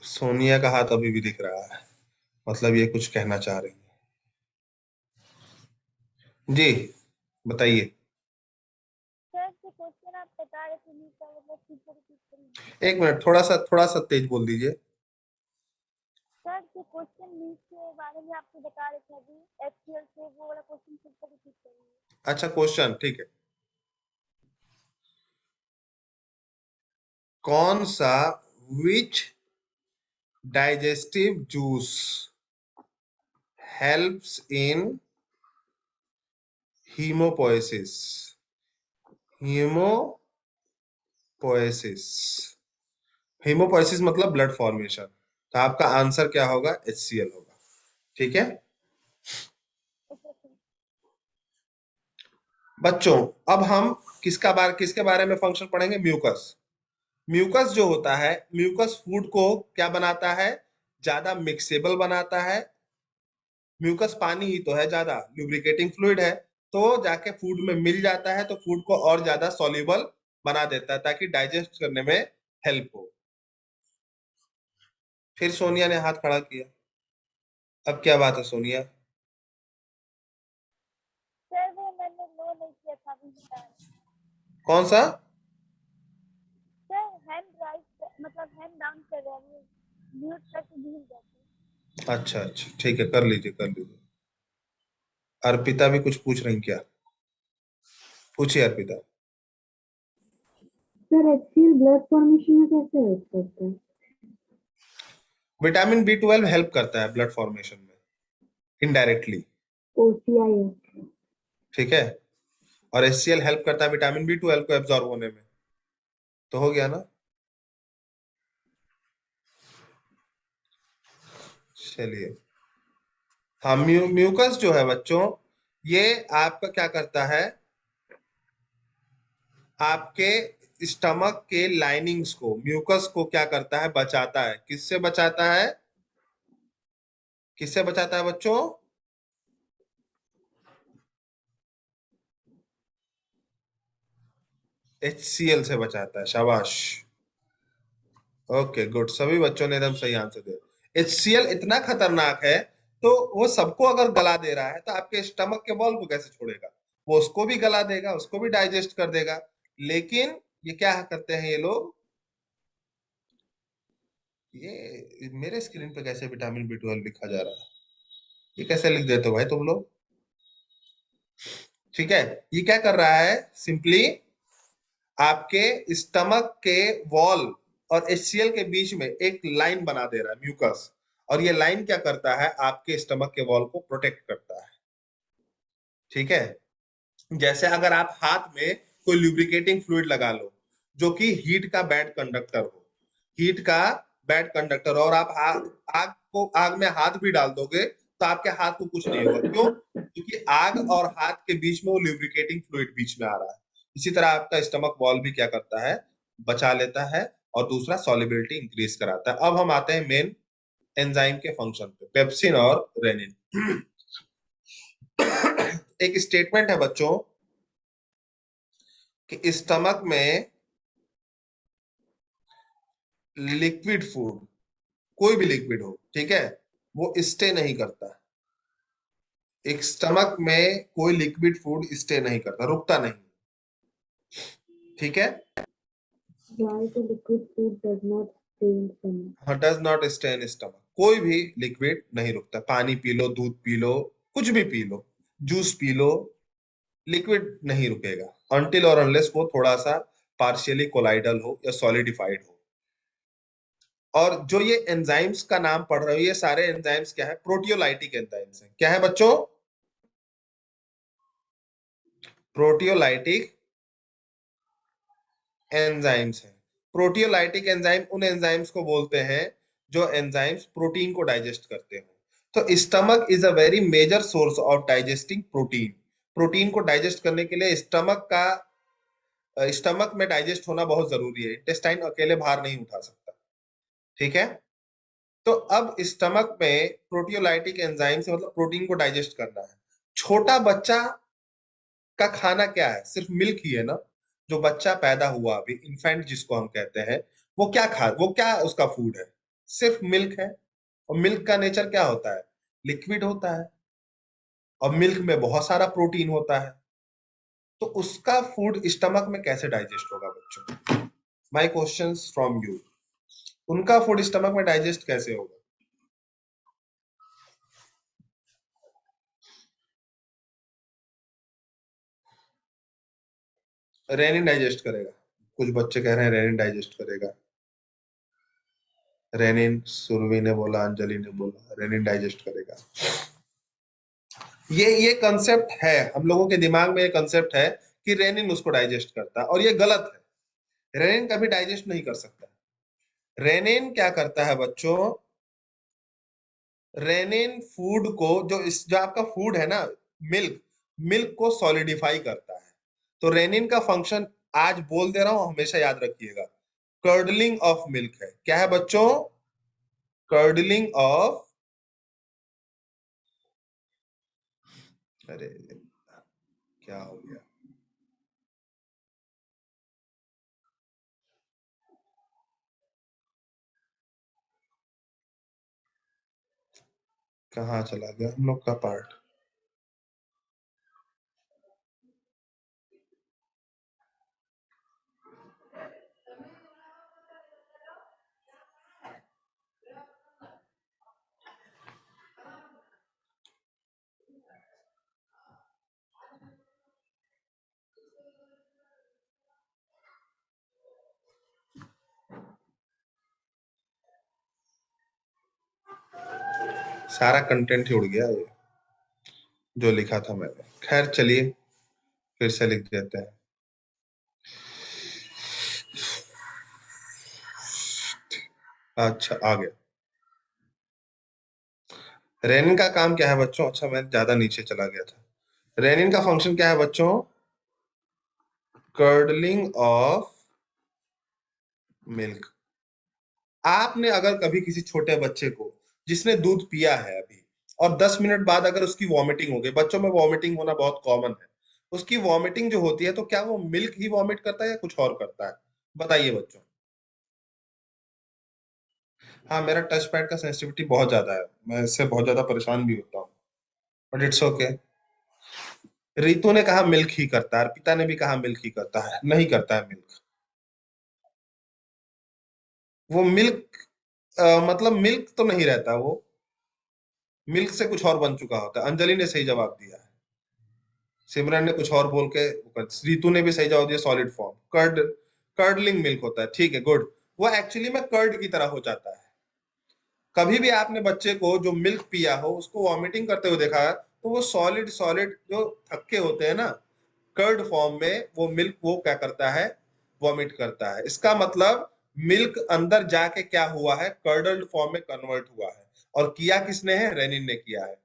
सोनिया का हाथ अभी भी दिख रहा है, मतलब ये कुछ कहना चाह रही है जी, बताइए। सर जो क्वेश्चन आप बता रहे थे नीट का, मतलब फिर से रिपीट करिए। एक मिनट, थोड़ा सा तेज बोल दीजिए। सर जो क्वेश्चन मीट के बारे में आपको बता रहे थे अभी एचसीएल से, वो वाला क्वेश्चन फिर से रिपीट करिए। अच्छा क्वेश्चन ठीक है। कौन सा which digestive juice helps in haemopoiesis? Haemopoiesis, haemopoiesis मतलब ब्लड फॉर्मेशन। तो आपका आंसर क्या होगा? HCl होगा। ठीक है ओके सर। बच्चों, अब हम किसके बारे में फंक्शन पढ़ेंगे? म्यूकस। म्यूकस जो होता है, म्यूकस फूड को क्या बनाता है? ज्यादा मिक्सेबल बनाता है। म्यूकस पानी ही तो है, ज्यादा लुब्रिकेटिंग फ्लूइड है, तो जाके फूड में मिल जाता है, तो फूड को और ज्यादा सॉल्युबल बना देता है ताकि डाइजेस्ट करने में हेल्प हो। फिर सोनिया ने हाथ खड़ा किया। अब क्या बात है सोनिया? सर वो मैंने नो नहीं किया था, अभी बता रहे। कौन सा? सर हैंड राइट मतलब हैंड डाउन कर रहे हैं, म्यूट करके भूल जाते। अच्छा अच्छा ठीक है, कर लीजिए कर लीजिए। अर्पिता भी कुछ पूछ रही क्या? पूछिए Arpita. Sir HCl blood formation में कैसे हेल्प करता है? विटामिन B12 हेल्प करता है ब्लड फॉर्मेशन में इनडायरेक्टली। OCI। ठीक है, और HCl हेल्प करता है विटामिन B12 को एब्जॉर्ब होने में। तो हो गया ना? चलिए, हाँ म्यूकस जो है बच्चों, ये आपका क्या करता है? आपके स्टमक के लाइनिंग्स को, म्यूकस को क्या करता है? बचाता है। किससे बचाता है? किससे बचाता है बच्चों? HCl से बचाता है। शाबाश, ओके गुड, सभी बच्चों ने एकदम सही आंसर दिया। HCl इतना खतरनाक है, तो वो सबको अगर गला दे रहा है, तो आपके स्टमक के वॉल को कैसे छोड़ेगा? वो उसको भी गला देगा, उसको भी डाइजेस्ट कर देगा। लेकिन ये क्या करते हैं ये लोग? ये मेरे स्क्रीन पे कैसे विटामिन B12 लिखा जा रहा है? ये कैसे लिख देते हो भाई तुम लोग? ठीक है, ये क्या कर रहा है? सिंपली आपके स्टमक के वॉल और HCl के बीच में एक लाइन बना दे रहा है, म्यूकस। और ये लाइन क्या करता है? आपके स्टमक के वॉल को प्रोटेक्ट करता है। ठीक है, जैसे अगर आप हाथ में कोई लुब्रिकेटिंग फ्लूइड लगा लो, जो कि हीट का बैड कंडक्टर हो, हीट का बैड कंडक्टर, और आप आग में हाथ भी डाल दोगे तो आपके हाथ को कुछ नहीं होगा। क्यों? क्योंकि आग और हाथ के बीच में वो लुब्रिकेटिंग फ्लूइड बीच में आ रहा है। इसी तरह आपका स्टमक वॉल भी क्या करता है? बचा लेता है। और दूसरा, सॉल्युबिलिटी इंक्रीज कराता है। अब हम आते हैं मेन एंजाइम के फंक्शन पे, पेप्सिन और रेनिन। एक स्टेटमेंट है बच्चों कि स्टमक में लिक्विड फूड, कोई भी लिक्विड हो, ठीक है, वो स्टे नहीं करता। एक स्टमक में कोई लिक्विड फूड स्टे नहीं करता, रुकता नहीं। ठीक है, Why the liquid food does not stay in stomach? हाँ, does not stay in stomach. कोई भी लिक्विड नहीं रुकता। पानी पी लो, दूध पी लो, कुछ भी P low, juice P low, liquid नहीं रुकेगा अनटिल और अनलेस वो थोड़ा सा पार्शियली कोलाइडल हो या सॉलिडिफाइड हो। और जो ये एंजाइम्स का नाम पढ़ रहे हो, ये सारे एंजाइम्स क्या है? प्रोटियोलाइटिक एंजाइम्स हैं। क्या है बच्चों? प्रोटियोलाइटिक एंजाइम्स हैं। प्रोटियोलाइटिक एंजाइम उन एंजाइम्स को बोलते हैं जो एंजाइम्स प्रोटीन को डाइजेस्ट करते हैं। तो stomach is a very major source of digesting protein. Protein को डाइजेस्ट करने के लिए स्टमक में डाइजेस्ट होना बहुत जरूरी है। इंटेस्टाइन अकेले भार नहीं उठा सकता। ठीक है, तो अब स्टमक में प्रोटियोलाइटिक एंजाइम से मतलब प्रोटीन को डाइजेस्ट करना है। छोटा बच्चा का खाना क्या है? सिर्फ मिल्क ही है ना। जो बच्चा पैदा हुआ अभी, इन्फेंट जिसको हम कहते हैं, वो क्या उसका फूड है? सिर्फ मिल्क है। और मिल्क का नेचर क्या होता है? लिक्विड होता है। और मिल्क में बहुत सारा प्रोटीन होता है। तो उसका फूड स्टमक में कैसे डाइजेस्ट होगा बच्चों? माई क्वेश्चन फ्रॉम यू, उनका फूड स्टमक में डाइजेस्ट कैसे होगा? रेनिन डाइजेस्ट करेगा। कुछ बच्चे कह रहे हैं रेनिन डाइजेस्ट करेगा। रेनिन, सुरभि ने बोला, अंजलि ने बोला रेनिन डाइजेस्ट करेगा। ये कंसेप्ट है, हम लोगों के दिमाग में ये कंसेप्ट है कि रेनिन उसको डाइजेस्ट करता है, और ये गलत है। रेनिन कभी डाइजेस्ट नहीं कर सकता। रेनिन क्या करता है बच्चों? रेनिन फूड को, जो आपका फूड है ना, मिल्क, मिल्क को सॉलिडिफाई करता है। तो रेनिन का फंक्शन, आज बोल दे रहा हूं, हमेशा याद रखिएगा, कर्डलिंग ऑफ मिल्क है। क्या है बच्चों? कर्डलिंग ऑफ, अरे क्या हो गया? कहाँ चला गया हम लोग का पार्ट? सारा कंटेंट ही उड़ गया ये, जो लिखा था मैंने। खैर चलिए, फिर से लिख देते हैं। अच्छा, आ गया। रेनिन का काम क्या है बच्चों? अच्छा, मैं ज्यादा नीचे चला गया था। रेनिन का फंक्शन क्या है बच्चों? Curdling of milk. आपने अगर कभी किसी छोटे बच्चे को, जिसने दूध पिया है अभी, और 10 मिनट बाद अगर उसकी वॉमिटिंग हो गई, बच्चों में वॉमिटिंग होना बहुत कॉमन है, उसकी वॉमिटिंग जो होती है, तो क्या वो मिल्क ही वॉमिट करता है या कुछ और करता है? बताइए बच्चों। हाँ, मेरा टच पैड का सेंसिटिविटी बहुत ज्यादा है, मैं इससे बहुत ज्यादा परेशान भी होता हूँ, बट इट्स ओके। रितु ने कहा मिल्क ही करता है, पिता ने भी कहा मिल्क ही करता है। नहीं करता है मिल्क। वो मिल्क, मतलब मिल्क तो नहीं रहता वो, मिल्क से कुछ और बन चुका होता है। अंजलि ने सही जवाब दिया है। सिमरन ने कुछ और बोल के, रितु ने भी सही जवाब दिया, सॉलिड फॉर्म, कर्डलिंग मिल्क होता है। ठीक है, गुड। वो एक्चुअली में कर्ड की तरह हो जाता है। कभी भी आपने बच्चे को जो मिल्क पिया हो, उसको वॉमिटिंग करते हुए देखा है, तो वो सॉलिड सॉलिड जो थक्के होते हैं ना, कर्ड फॉर्म में वो मिल्क, वो क्या करता है? वॉमिट करता है। इसका मतलब मिल्क अंदर जाके क्या हुआ है? कर्डल्ड फॉर्म में कन्वर्ट हुआ है। और किया किसने है? रेनिन ने किया है।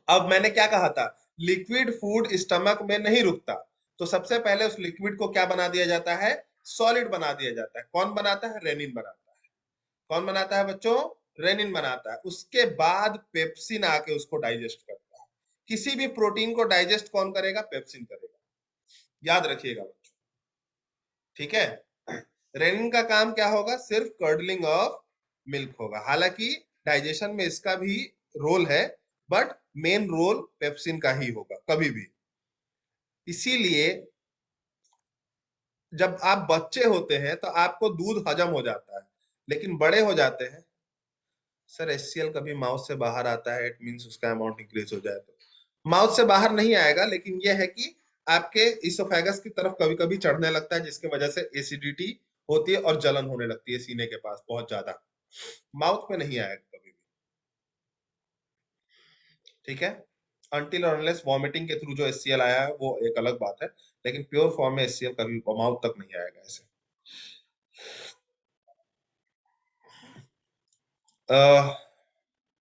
अब मैंने क्या कहा था? लिक्विड फूड स्टमक में नहीं रुकता, तो सबसे पहले उस लिक्विड को क्या बना दिया जाता है? सॉलिड बना दिया जाता है। कौन बनाता है? रेनिन बनाता है। कौन बनाता है बच्चों? रेनिन बनाता है। उसके बाद पेप्सिन आके उसको डाइजेस्ट करता है। किसी भी प्रोटीन को डाइजेस्ट कौन करेगा? पेप्सिन करेगा। याद रखिएगा बच्चों, ठीक है? रेनिन का काम क्या होगा? सिर्फ कर्डलिंग ऑफ मिल्क होगा। हालांकि डाइजेशन में इसका भी रोल है, बट मेन रोल पेप्सिन का ही होगा कभी भी। इसीलिए जब आप बच्चे होते हैं तो आपको दूध हजम हो जाता है, लेकिन बड़े हो जाते हैं, सर एचसीएल कभी माउथ से बाहर आता है, इट मींस उसका अमाउंट इंक्रीज हो जाए, तो माउथ से बाहर नहीं आएगा, लेकिन यह है कि आपके इसोफेगस की तरफ कभी कभी चढ़ने लगता है, जिसकी वजह से एसिडिटी होती है और जलन होने लगती है सीने के पास बहुत ज्यादा। माउथ में नहीं आएगा कभी भी, ठीक है? अनटिल और अनलेस वॉमिटिंग के थ्रू जो एचसीएल आया है वो एक अलग बात है, लेकिन प्योर फॉर्म में एचसीएल कभी माउथ तक नहीं आएगा ऐसे। अह,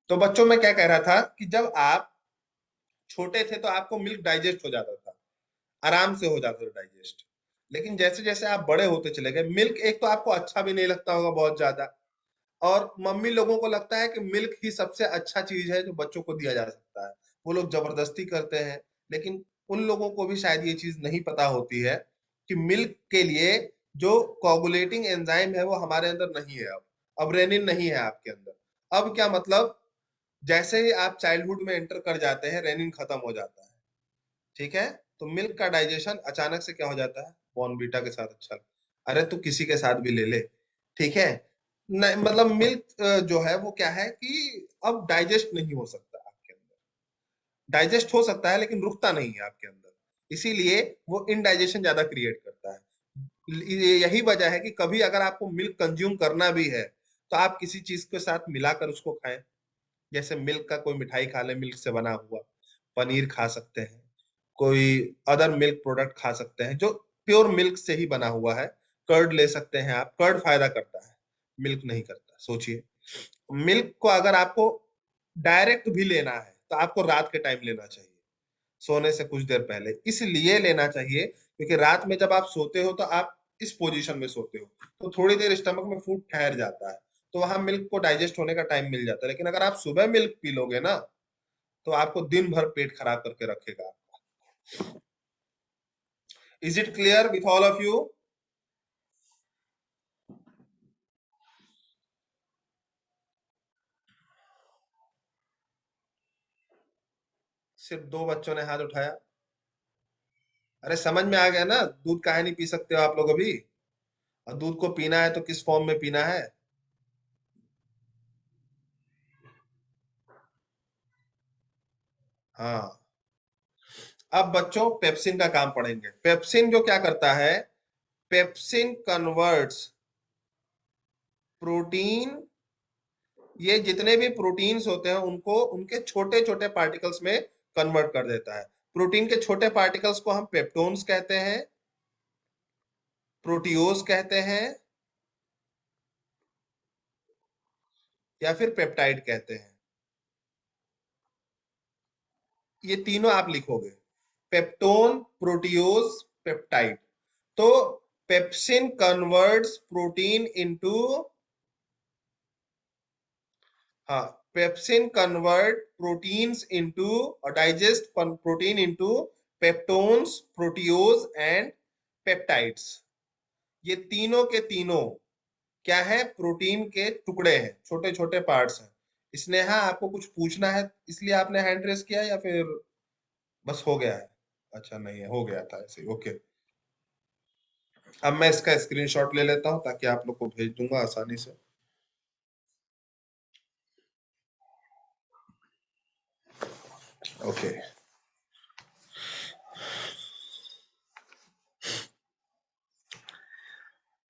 तो बच्चों में क्या कह रहा था कि जब आप छोटे थे तो आपको मिल्क डाइजेस्ट हो जाता था, आराम से हो जाता था डाइजेस्ट। लेकिन जैसे जैसे आप बड़े होते चले गए, मिल्क एक तो आपको अच्छा भी नहीं लगता होगा बहुत ज्यादा, और मम्मी लोगों को लगता है कि मिल्क ही सबसे अच्छा चीज है जो बच्चों को दिया जा सकता है। वो लोग जबरदस्ती करते हैं, लेकिन उन लोगों को भी शायद ये चीज नहीं पता होती है कि मिल्क के लिए जो कोगुलेटिंग एंजाइम है वो हमारे अंदर नहीं है। अब रेनिन नहीं है आपके अंदर। अब क्या मतलब? जैसे ही आप चाइल्डहुड में एंटर कर जाते हैं, रेनिन खत्म हो जाता है, ठीक है? तो मिल्क का डाइजेशन अचानक से क्या हो जाता है? बॉर्नवीटा के साथ अच्छा, अरे तू किसी के साथ भी ले ले, ठीक है? नहीं, मतलब मिल्क जो है वो क्या है कि अब डाइजेस्ट नहीं हो सकता आपके अंदर। डाइजेस्ट हो सकता है लेकिन रुकता नहीं है आपके अंदर। इसीलिए वो इनडाइजेशन ज्यादा क्रिएट करता है। यही वजह है कि कभी अगर आपको मिल्क कंज्यूम करना भी है तो आप किसी चीज के साथ मिलाकर उसको खाएं। जैसे मिल्क का कोई मिठाई खा ले मिल्क से बना हुआ, पनीर खा सकते हैं, कोई अदर मिल्क प्रोडक्ट खा सकते हैं जो प्योर मिल्क से ही बना हुआ है। कर्ड ले सकते हैं आप, कर्ड फायदा करता है, मिल्क नहीं करता। सोचिए, मिल्क को अगर आपको डायरेक्ट भी लेना है तो आपको रात के टाइम लेना चाहिए, सोने से कुछ देर पहले। इसलिए लेना चाहिए क्योंकि रात में जब आप सोते हो तो आप इस पोजीशन में सोते हो, तो थोड़ी देर स्टमक में फूड ठहर जाता है, तो वहां मिल्क को डाइजेस्ट होने का टाइम मिल जाता है। लेकिन अगर आप सुबह मिल्क पी लोगे ना तो आपको दिन भर पेट खराब करके रखेगा। Is it clear with all of you? सिर्फ दो बच्चों ने हाथ उठाया। अरे समझ में आ गया ना, दूध काहे नहीं पी सकते हो आप लोग अभी? और दूध को पीना है तो किस फॉर्म में पीना है? हाँ। अब बच्चों पेप्सिन का काम पढ़ेंगे। पेप्सिन जो क्या करता है, पेप्सिन कन्वर्ट्स प्रोटीन, ये जितने भी प्रोटीन्स होते हैं उनको उनके छोटे छोटे पार्टिकल्स में कन्वर्ट कर देता है। प्रोटीन के छोटे पार्टिकल्स को हम पेप्टोन्स कहते हैं, प्रोटियोज कहते हैं, या फिर पेप्टाइड कहते हैं। ये तीनों आप लिखोगे, पेप्टोन, प्रोटियोज, पेप्टाइड। तो पेप्सिन कन्वर्ट्स प्रोटीन इनटू, हाँ, पेप्सिन कन्वर्ट प्रोटीन्स इनटू और digest protein into peptones, proteose and peptides. ये तीनों के तीनों क्या है, प्रोटीन के टुकड़े हैं, छोटे छोटे पार्ट्स हैं। स्नेहा आपको कुछ पूछना है इसलिए आपने हैंड रेस किया या फिर बस हो गया है? अच्छा नहीं है, हो गया था ऐसे, ओके। अब मैं इसका स्क्रीनशॉट ले लेता हूं ताकि आप लोग को भेज दूंगा आसानी से। ओके।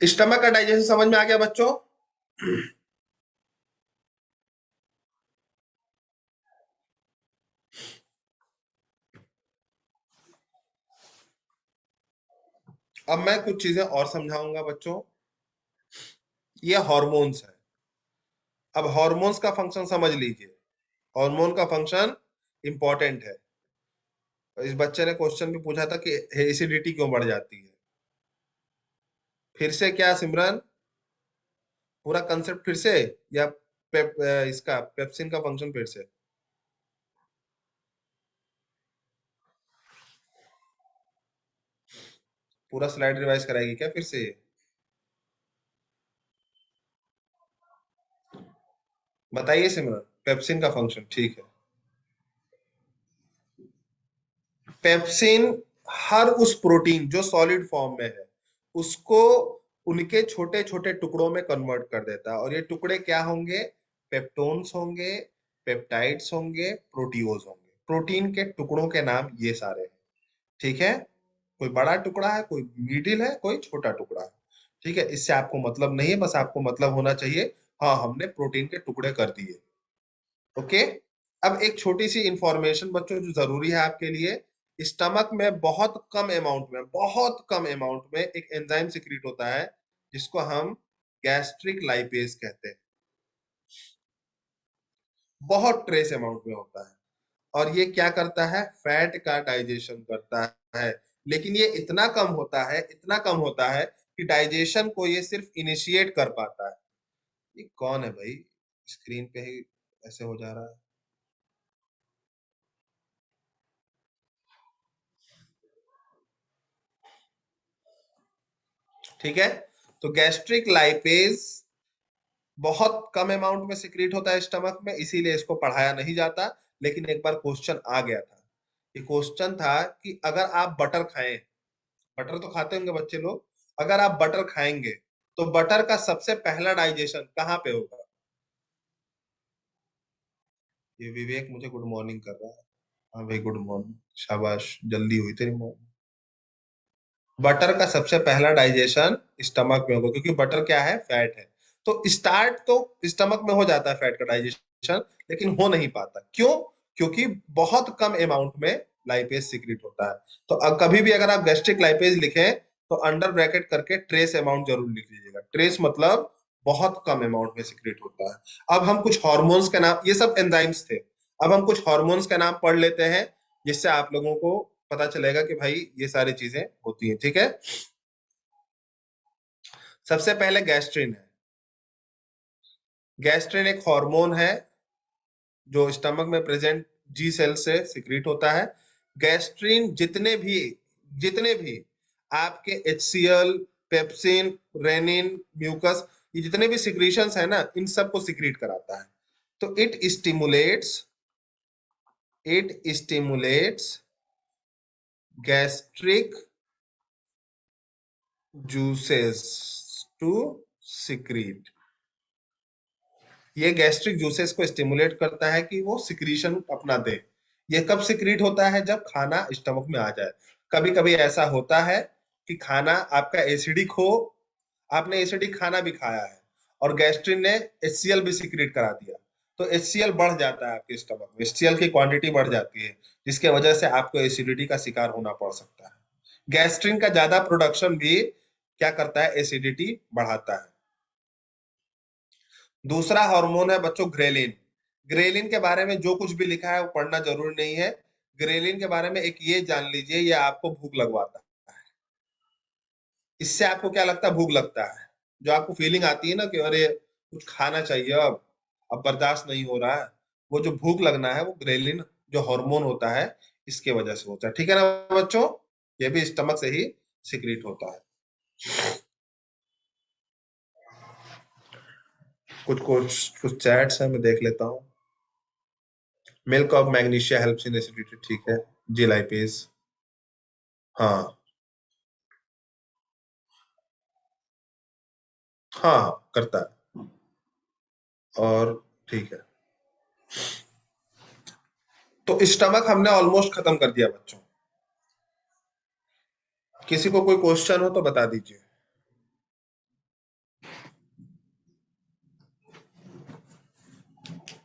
स्टमक का डाइजेशन समझ में आ गया बच्चों? अब मैं कुछ चीजें और समझाऊंगा बच्चों। ये हॉर्मोन्स है। अब हॉर्मोन्स का फंक्शन समझ लीजिए। हार्मोन का फंक्शन इंपॉर्टेंट है। इस बच्चे ने क्वेश्चन भी पूछा था कि एसिडिटी क्यों बढ़ जाती है। फिर से क्या सिमरन, पूरा कंसेप्ट फिर से, या इसका पेप्सिन का फंक्शन फिर से? पूरा स्लाइड रिवाइज कराएगी क्या फिर से? बताइए सिमरन, पेप्सिन का फंक्शन ठीक है। पेप्सिन हर उस प्रोटीन जो सॉलिड फॉर्म में है उसको उनके छोटे छोटे टुकड़ों में कन्वर्ट कर देता है। और ये टुकड़े क्या होंगे, पेप्टोन्स होंगे, पेप्टाइड्स होंगे, प्रोटियोज होंगे। प्रोटीन के टुकड़ों के नाम ये सारे हैं। ठीक है, कोई बड़ा टुकड़ा है, कोई मिडिल है, कोई छोटा टुकड़ा है। ठीक है, इससे आपको मतलब नहीं है, बस आपको मतलब होना चाहिए हाँ हमने प्रोटीन के टुकड़े कर दिए। ओके। अब एक छोटी सी इंफॉर्मेशन बच्चों जो जरूरी है आपके लिए, स्टमक में बहुत कम अमाउंट में एक एंजाइम सिक्रीट होता है जिसको हम गैस्ट्रिक लाइपेज कहते हैं। बहुत ट्रेस अमाउंट में होता है और ये क्या करता है, फैट का डाइजेशन करता है। लेकिन ये इतना कम होता है, इतना कम होता है कि डाइजेशन को ये सिर्फ इनिशिएट कर पाता है। ये कौन है भाई, स्क्रीन पे ही ऐसे हो जा रहा है? ठीक है, तो गैस्ट्रिक लाइपेज बहुत कम अमाउंट में सिक्रीट होता है स्टमक में, इसीलिए इसको पढ़ाया नहीं जाता। लेकिन एक बार क्वेश्चन आ गया था। ये क्वेश्चन था कि अगर आप बटर खाएं, बटर तो खाते होंगे बच्चे लोग, अगर आप बटर खाएंगे तो बटर का सबसे पहला डाइजेशन कहाँ पे होगा? ये विवेक मुझे गुड मॉर्निंग कर रहा है। हाँ भाई गुड मॉर्निंग, शाबाश, जल्दी हुई तेरी मॉर्निंग। बटर का सबसे पहला डाइजेशन स्टमक में होगा, क्योंकि बटर क्या है, फैट है। तो स्टार्ट तो स्टमक में हो जाता है फैट का डाइजेशन, लेकिन हो नहीं पाता। क्यों? क्योंकि बहुत कम अमाउंट में लाइपेज सीक्रेट होता है। तो कभी भी अगर आप गैस्ट्रिक लाइपेज लिखें तो अंडर ब्रैकेट करके ट्रेस अमाउंट जरूर लिख लीजिएगा। ट्रेस मतलब बहुत कम अमाउंट में सीक्रेट होता है। अब हम कुछ हॉर्मोन्स के नाम, ये सब एंजाइम्स थे, अब हम कुछ हॉर्मोन्स के नाम पढ़ लेते हैं, जिससे आप लोगों को पता चलेगा कि भाई ये सारी चीजें होती हैं। ठीक है, सबसे पहले गैस्ट्रिन है। गैस्ट्रिन एक हार्मोन है जो स्टमक में प्रेजेंट जी सेल से सिक्रीट होता है। गैस्ट्रिन जितने भी आपके HCl, पेप्सिन, रेनिन, म्यूकस, ये जितने भी सिक्रीशंस है ना, इन सबको सिक्रीट कराता है। तो it stimulates gastric juices to secrete. ये गैस्ट्रिक जूसेस को स्टिमुलेट करता है कि वो सिक्रीशन अपना दे। ये कब सिक्रीट होता है? जब खाना स्टमक में आ जाए। कभी कभी ऐसा होता है कि खाना आपका एसिडिक हो, आपने एसिडिक खाना भी खाया है और गैस्ट्रिन ने HCl भी सिक्रीट करा दिया, तो HCl बढ़ जाता है आपके स्टमक में, HCl की क्वांटिटी बढ़ जाती है, जिसके वजह से आपको एसिडिटी का शिकार होना पड़ सकता है। गैस्ट्रिन का ज्यादा प्रोडक्शन भी क्या करता है? एसिडिटी बढ़ाता है। दूसरा हार्मोन है बच्चों ग्रेलिन। ग्रेलिन के बारे में जो कुछ भी लिखा है वो पढ़ना जरूरी नहीं है। ग्रेलिन के बारे में एक ये जान लीजिए, ये आपको भूख लगवाता है। इससे आपको क्या लगता है? भूख लगता है। जो आपको फीलिंग आती है ना कि अरे कुछ खाना चाहिए, अब बर्दाश्त नहीं हो रहा है, वो जो भूख लगना है वो ग्रेलिन जो हार्मोन होता है इसके वजह से होता है। ठीक है ना बच्चों? ये भी स्टमक से ही सिक्रीट होता है। कुछ चैट्स हैं, मैं देख लेता हूँ। Milk of magnesia helps in acidity, ठीक है। जी लाइपेज, हाँ हाँ करता है। और ठीक है, तो स्टमक हमने ऑलमोस्ट खत्म कर दिया बच्चों। किसी को कोई क्वेश्चन हो तो बता दीजिए।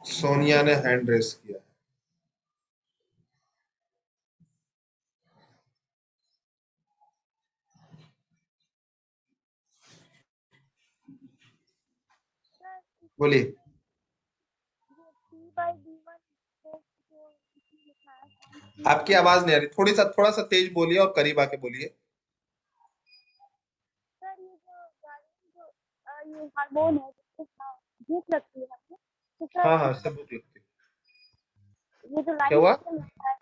सोनिया ने हैंड रेस किया। सर बोलिए। ये P/D1 जो इसमें लिखा है आपकी P/D1। आवाज नहीं आ रही, थोड़ा सा तेज बोलिए और करीब आके बोलिए। सर ये जो गार्डन जो ये हार्मोन है जिससे भूख लगती है हमें, तो सर हाँ हाँ, सब भूख लगती है। ये जो क्या लाइन हुआ? में लिखा है,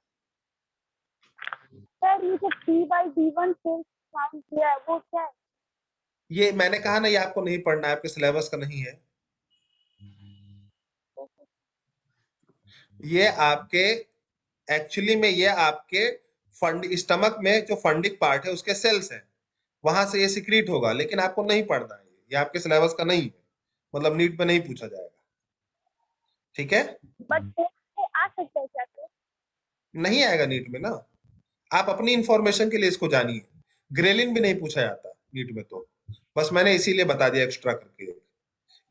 सर ये जो P/D1 से साउंड किया है वो क्या है? ये मैंने कहा ना, ये आपको नहीं पढ़ना है, आपके सिलेबस का नहीं है। ये आपके एक्चुअली में ये आपके फंड स्टमक में जो फंडिक पार्ट है उसके सेल्स हैं, वहां से ये सिक्रीट होगा, लेकिन आपको नहीं पढ़ना है। ये आपके सिलेबस का नहीं है, मतलब नीट में नहीं पूछा जाएगा। ठीक है, बट टेस्ट आ सकता है क्या सर? नहीं आएगा नीट में ना। आप अपनी इंफॉर्मेशन के लिए इसको जानिए। ग्रेलिन भी नहीं पूछा जाता नीट में, तो बस मैंने इसीलिए बता दिया एक्स्ट्रा करके।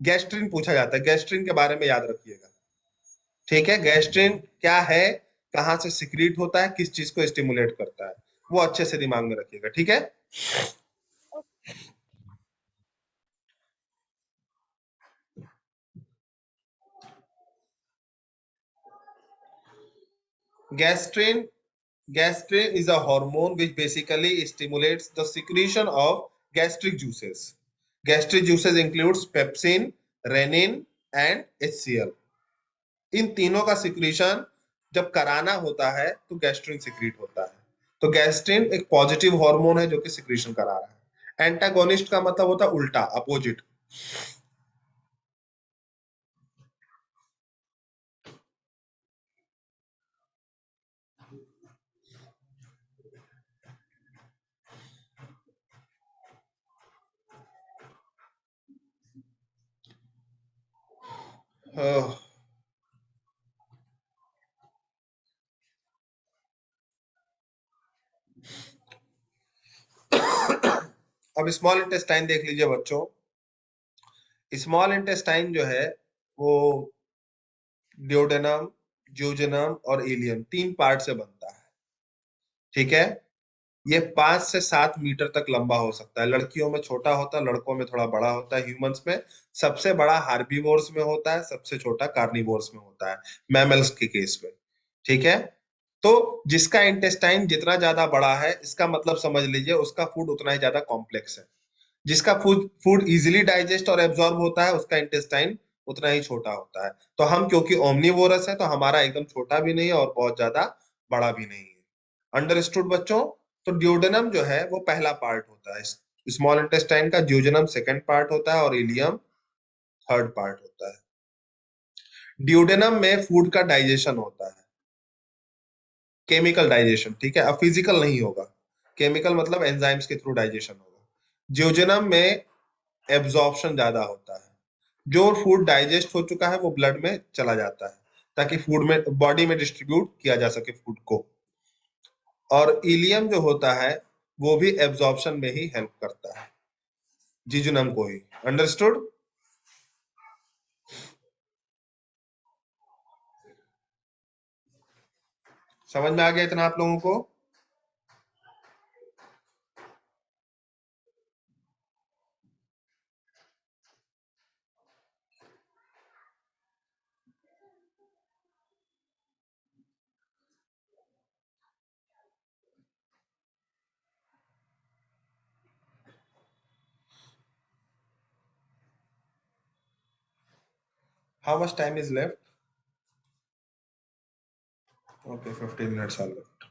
गैस्ट्रिन पूछा जाता है, गैस्ट्रिन के बारे में याद रखिएगा। ठीक है, गैस्ट्रिन क्या है, कहाँ से सिक्रीट होता है, किस चीज को स्टिमुलेट करता है, वो अच्छे से दिमाग में रखिएगा। ठीक है, gastrin gastrin is a hormone which basically stimulates the secretion of gastric juices. Gastric juices includes pepsin, renin and HCl। इन तीनों का सिक्रीशन जब कराना होता है तो गैस्ट्रिन सिक्रीट होता है। तो गैस्ट्रिन एक पॉजिटिव हार्मोन है जो कि सिक्रीशन करा रहा है। एंटागोनिस्ट का मतलब होता है उल्टा, अपोजिट। अब स्मॉल इंटेस्टाइन देख लीजिए बच्चों। स्मॉल इंटेस्टाइन जो है वो ड्यूडेनम, ज्यूजेनम और इलियम 3 पार्ट से बनता है। ठीक है। ये 5 से 7 मीटर तक लंबा हो सकता है। लड़कियों में छोटा होता है, लड़कों में थोड़ा बड़ा होता है। ह्यूमंस में सबसे बड़ा हार्बीवोर्स में होता है, सबसे छोटा कार्निवोर्स में होता है, मैमल्स के केस में। ठीक है। तो जिसका इंटेस्टाइन जितना ज्यादा बड़ा है, इसका मतलब समझ लीजिए उसका फूड उतना ही ज्यादा कॉम्प्लेक्स है। जिसका फूड फूड इजिली डाइजेस्ट और एब्जॉर्ब होता है, उसका इंटेस्टाइन उतना ही छोटा होता है। तो हम क्योंकि ओमनीवोरस है, तो हमारा एकदम छोटा भी नहीं है और बहुत ज्यादा बड़ा भी नहीं है। अंडरस्टूड बच्चों? तो ड्यूडेनम जो है वो पहला पार्ट होता है स्मॉल इंटेस्टाइन का, ड्यूजेनम सेकंड पार्ट होता है और इलियम थर्ड पार्ट होता है। ड्यूडेनम में फूड का डाइजेशन होता है, केमिकल डाइजेशन। ठीक है, अब फिजिकल नहीं होगा। केमिकल मतलब एंजाइम्स के थ्रू डाइजेशन होगा। ज्यूजेनम में एब्जॉर्प्शन ज्यादा होता है। जो फूड डाइजेस्ट हो चुका है वो ब्लड में चला जाता है, ताकि फूड में बॉडी में डिस्ट्रीब्यूट किया जा सके फूड को। और इलियम जो होता है वो भी एब्जॉर्प्शन में ही हेल्प करता है, जिजुनम को ही। अंडरस्टूड? समझ में आ गया इतना आप लोगों को? How much time is left? Okay, 15 minutes are left.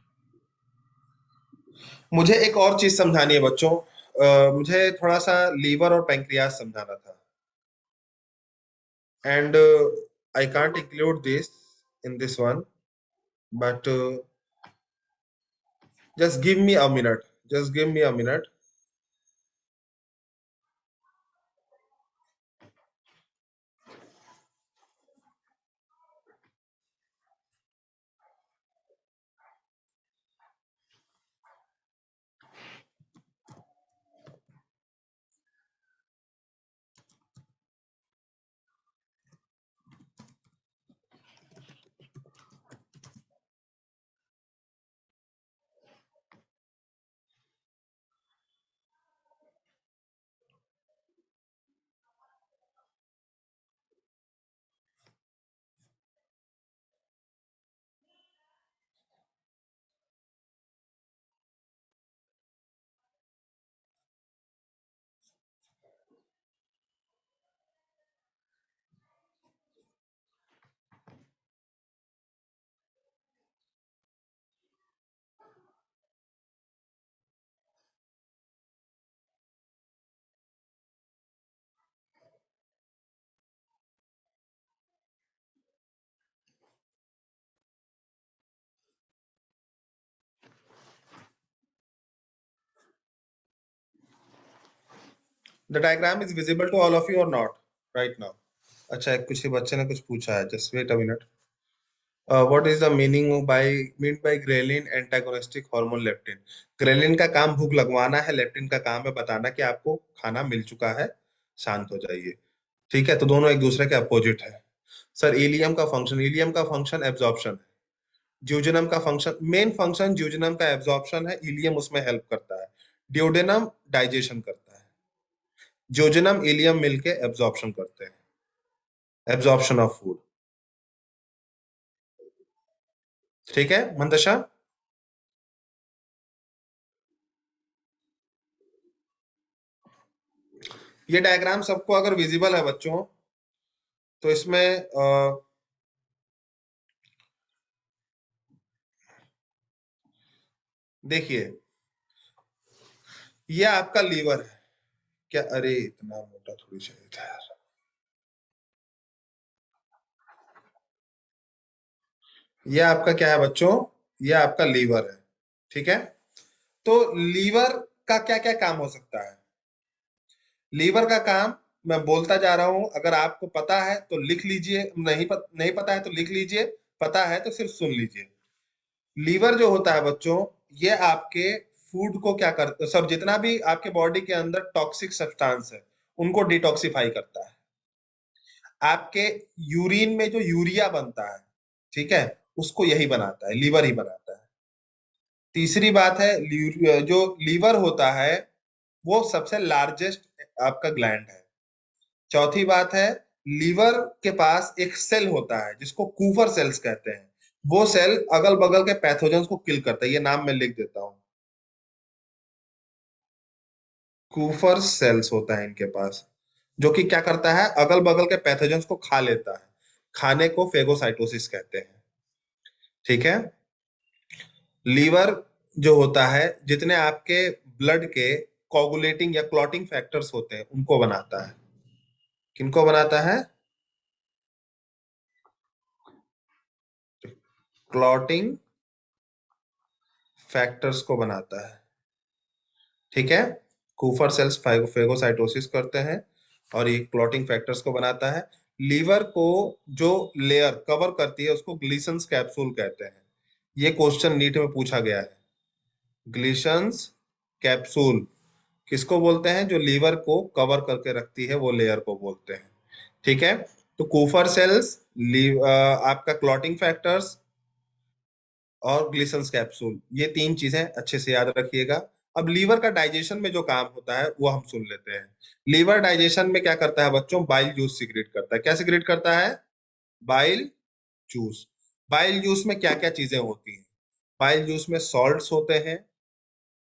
मुझे एक और चीज समझानी है बच्चों। मुझे थोड़ा सा लीवर और पैंक्रियास समझाना था, and I can't include this in this one, but just give me a minute, just give me a minute. The diagram is visible to all of you और नॉट राइट नाउ? अच्छा, एक कुछ ही बच्चे ने कुछ पूछा है, just wait a minute. What is the mean by ghrelin antagonistic hormone leptin? Ghrelin का काम भूख लगवाना है, लेप्टिन का काम है बताना कि आपको खाना मिल चुका है, शांत हो जाइए। ठीक है, तो दोनों एक दूसरे के अपोजिट है। सर इलियम का फंक्शन एब्जॉर्प्शन है। ज्यूजेनम का फंक्शन, मेन फंक्शन ज्यूजेनम का एब्जॉर्प्शन है, इलियम उसमें हेल्प करता है। ड्यूडेनम डाइजेशन करता है, ज्यूजेनम इलियम मिलके एब्जॉर्प्शन करते हैं, एब्जॉर्प्शन ऑफ फूड। ठीक है मंदशा? ये डायग्राम सबको अगर विजिबल है बच्चों, तो इसमें देखिए, ये आपका लीवर है क्या? अरे इतना मोटा थोड़ी चाहिए था यार। ये आपका क्या है बच्चों? ये आपका लीवर है। ठीक है। तो लीवर का क्या क्या काम हो सकता है? लीवर का काम मैं बोलता जा रहा हूं, अगर आपको पता है तो लिख लीजिए, नहीं पता है तो लिख लीजिए, पता है तो सिर्फ सुन लीजिए। लीवर जो होता है बच्चों, ये आपके फूड को क्या करता है, सब जितना भी आपके बॉडी के अंदर टॉक्सिक सब्सटेंस है उनको डिटॉक्सिफाई करता है। आपके यूरिन में जो यूरिया बनता है, ठीक है, उसको यही बनाता है, लीवर ही बनाता है। तीसरी बात है, जो लीवर होता है वो सबसे लार्जेस्ट आपका ग्लैंड है। चौथी बात है, लीवर के पास एक सेल होता है जिसको कूफर सेल्स कहते हैं। वो सेल अगल बगल के पैथोजेंस को किल करता है, ये नाम मैं लिख देता हूं। कूफर सेल्स होता है इनके पास, जो कि क्या करता है, अगल बगल के पैथोजेंस को खा लेता है। खाने को फेगोसाइटोसिस कहते हैं। ठीक है। लीवर जो होता है, जितने आपके ब्लड के कोगुलेटिंग या क्लॉटिंग फैक्टर्स होते हैं उनको बनाता है। किनको बनाता है? क्लॉटिंग फैक्टर्स को बनाता है। ठीक है। कूफर सेल्स फेगोसाइटोसिस करते हैं और ये क्लॉटिंग फैक्टर्स को बनाता है। लीवर को जो लेयर कवर करती है उसको ग्लीसन्स कैप्सूल कहते हैं। ये क्वेश्चन नीट में पूछा गया है। ग्लीसन्स कैप्सूल किसको बोलते हैं? जो लीवर को कवर करके रखती है वो लेयर को बोलते हैं। ठीक है। तो कूफर सेल्स, आपका क्लॉटिंग फैक्टर्स और ग्लिसन्स कैप्सूल, ये तीन चीजें अच्छे से याद रखिएगा। अब लीवर का डाइजेशन में जो काम होता है वो हम सुन लेते हैं। लीवर डाइजेशन में क्या करता है बच्चों? बाइल जूस सीक्रेट करता है। क्या सीक्रेट करता है? Bile juice. बाइल जूस में क्या क्या चीजें होती हैं? बाइल जूस में सॉल्ट्स होते हैं,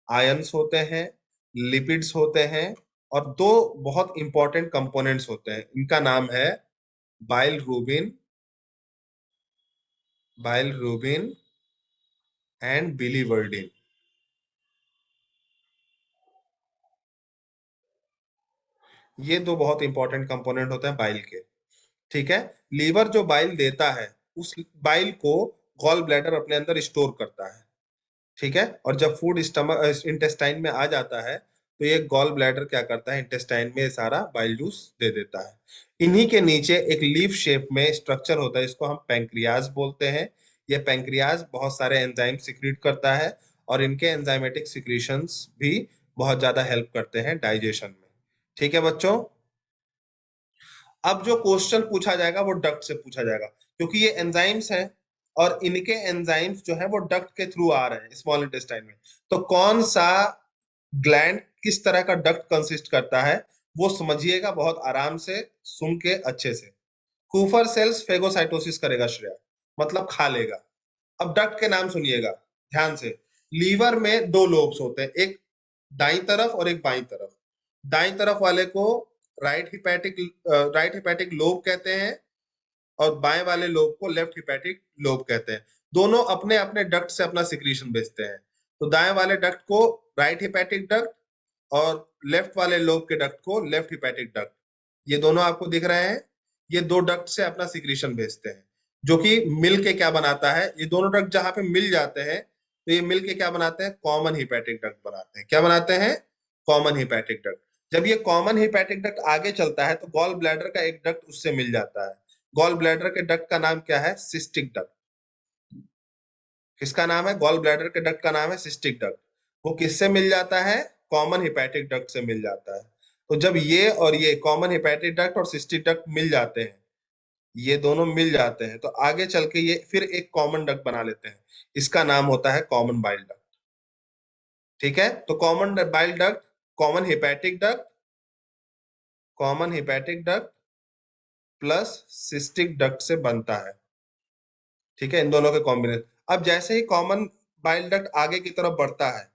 आयंस होते हैं, लिपिड्स होते हैं, और दो बहुत इंपॉर्टेंट कंपोनेंट्स होते हैं। इनका नाम है bile Rubin, bile Rubin and biliverdin. ये दो बहुत इंपॉर्टेंट कंपोनेंट होते हैं बाइल के। ठीक है। लीवर जो बाइल देता है उस बाइल को गॉल ब्लैडर अपने अंदर स्टोर करता है। ठीक है। और जब फूड स्टमक इंटेस्टाइन में आ जाता है तो ये गॉल ब्लैडर क्या करता है, इंटेस्टाइन में सारा बाइल जूस दे देता है। इन्हीं के नीचे एक लीफ शेप में स्ट्रक्चर होता है, इसको हम पैंक्रियाज बोलते हैं। ये पैंक्रियाज बहुत सारे एंजाइम सिक्रीट करता है और इनके एंजाइमेटिक सिक्रीशंस भी बहुत ज्यादा हेल्प करते हैं डाइजेशन में। ठीक है बच्चों। अब जो क्वेश्चन पूछा जाएगा वो डक्ट से पूछा जाएगा, क्योंकि ये एंजाइम्स हैं और इनके एंजाइम्स जो है वो डक्ट के थ्रू आ रहे हैं स्मॉल इंटेस्टाइन में। तो कौन सा ग्लैंड किस तरह का डक्ट कंसिस्ट करता है वो समझिएगा बहुत आराम से, सुन के अच्छे से। कूफर सेल्स फेगोसाइटोसिस करेगा श्रेया, मतलब खा लेगा। अब डक्ट के नाम सुनिएगा ध्यान से। लीवर में दो लोब्स होते हैं, एक दाई तरफ और एक बाई तरफ। दाई तरफ वाले को राइट हिपैटिक लोब कहते हैं और बाएं वाले लोब को लेफ्ट हिपैटिक लोब कहते हैं। दोनों अपने अपने डक्ट से अपना सिक्रीशन भेजते हैं। तो दाएं वाले डक्ट को राइट हिपैटिक डक्ट और लेफ्ट वाले लोब के डक्ट को लेफ्ट हिपैटिक डक्ट, ये दोनों आपको दिख रहे हैं। ये दो डक्ट से अपना सिक्रीशन भेजते हैं, जो कि मिल के क्या बनाता है, ये दोनों डक्ट जहां पे मिल जाते हैं तो ये मिल के क्या बनाते हैं? कॉमन हिपैटिक डक्ट बनाते हैं। क्या बनाते हैं? Common hepatic duct. जब ये कॉमन हिपैटिक डक्ट आगे चलता है तो गॉल ब्लैडर का एक डक्ट उससे मिल जाता है। गॉल ब्लैडर के डक्ट का नाम क्या है? Cystic duct. किसका नाम है? गॉल ब्लैडर के डक्ट का नाम है सिस्टिक डक्ट। वो किससे मिल जाता है? कॉमन हिपैटिक डक्ट से मिल जाता है। तो जब ये और ये कॉमन हिपैटिक डक्ट और सिस्टिक डक्ट मिल जाते हैं, ये दोनों मिल जाते हैं, तो आगे चल के ये फिर एक कॉमन डक्ट बना लेते हैं। इसका नाम होता है कॉमन बाइल डक्ट। ठीक है। तो common bile duct common hepatic duct, common hepatic duct plus cystic duct से बनता है। ठीक है। इन दोनों के कॉम्बिनेशन। अब जैसे ही कॉमन बाइल डक्ट आगे की तरफ बढ़ता है,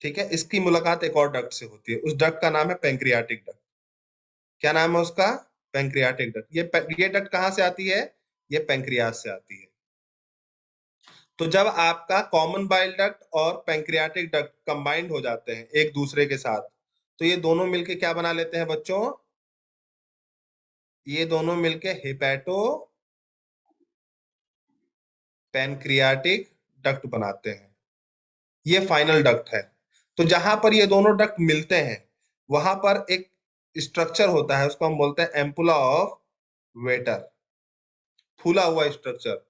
ठीक है, इसकी मुलाकात एक और डक्ट से होती है। उस डक्ट का नाम है पेंक्रियाटिक डक्ट। क्या नाम है उसका? Pancreatic duct. ये डक्ट कहां से आती है? ये पेंक्रियास से आती है। तो जब आपका कॉमन बाइल डक्ट और पेंक्रियाटिक डक्ट कंबाइंड हो जाते हैं एक दूसरे के साथ, तो ये दोनों मिलके क्या बना लेते हैं बच्चों? ये दोनों मिलके हिपैटो पेनक्रियाटिक डक्ट बनाते हैं। ये फाइनल डक्ट है। तो जहां पर ये दोनों डक्ट मिलते हैं वहां पर एक स्ट्रक्चर होता है, उसको हम बोलते हैं एम्पुला ऑफ वेटर। फूला हुआ स्ट्रक्चर,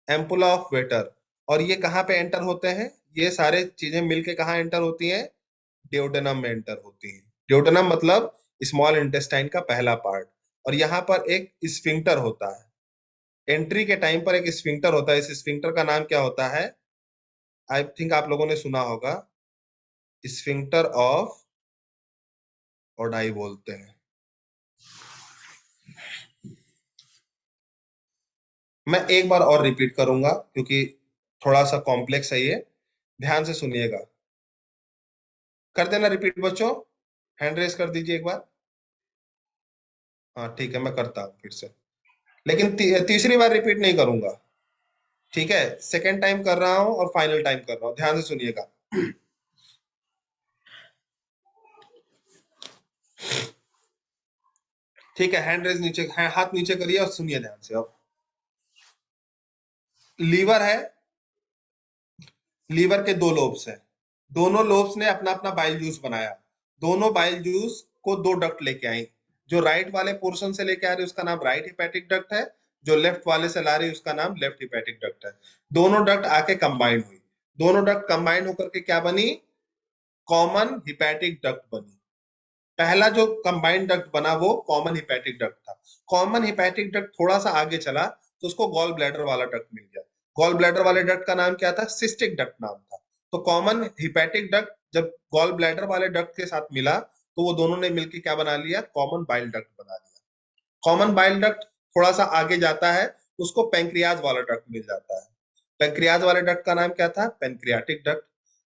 एम्पुला ऑफ वेटर। और ये कहां पे एंटर होते हैं? ये सारे चीजें मिलके कहाँ एंटर होती हैं? ड्यूडेनम में एंटर होती हैं। ड्यूडेनम मतलब स्मॉल इंटेस्टाइन का पहला पार्ट, और यहाँ पर एक स्फिंक्टर होता है। एंट्री के टाइम पर एक स्फिंक्टर होता है। इस स्फिंक्टर का नाम क्या होता है? आई थिंक आप लोगों ने सुना होगा, स्फिंक्टर ऑफ ओडाई बोलते हैं। मैं एक बार और रिपीट करूंगा क्योंकि थोड़ा सा कॉम्प्लेक्स है ये, ध्यान से सुनिएगा। कर देना रिपीट बच्चों, हैंड रेस कर दीजिए एक बार। हाँ ठीक है, मैं करता हूँ फिर से, लेकिन तीसरी बार रिपीट नहीं करूंगा, ठीक है? सेकेंड टाइम कर रहा हूँ और फाइनल टाइम कर रहा हूँ, ध्यान से सुनिएगा। ठीक है, हैंड रेस नीचे, हाथ नीचे करिए और सुनिए ध्यान से। अब लीवर है, लीवर के दो लोब्स हैं, दोनों लोब्स ने अपना अपना बाइल जूस बनाया। दोनों बाइल जूस को दो डक्ट लेके आई। जो राइट वाले पोर्शन से लेके आ रही है उसका नाम राइट हिपैटिक डक्ट है, जो लेफ्ट वाले से ला रही है उसका नाम लेफ्ट हिपैटिक डक्ट है। दोनों डक्ट आके कंबाइन हुई, दोनों डक्ट कंबाइन होकर के क्या बनी? कॉमन हिपैटिक डक्ट बनी। पहला जो कंबाइंड डक्ट बना वो कॉमन हिपैटिक डक्ट था। कॉमन हिपैटिक डक्ट थोड़ा सा आगे चला तो उसको गॉल ब्लैडर वाला डक्ट मिल गया। गॉल ब्लैडर वाले डक्ट का नाम क्या था? सिस्टिक डक्ट नाम था। तो कॉमन हिपैटिक डक्ट जब गॉल ब्लैडर वाले डक्ट के साथ मिला तो वो दोनों ने मिलकर क्या बना लिया? कॉमन बाइल डक्ट बना लिया। कॉमन बाइल डक्ट थोड़ा सा आगे जाता है, उसको पेंक्रियाज वाला डक्ट मिल जाता है। पेंक्रियाज वाले डक्ट का नाम क्या था? Pancreatic duct.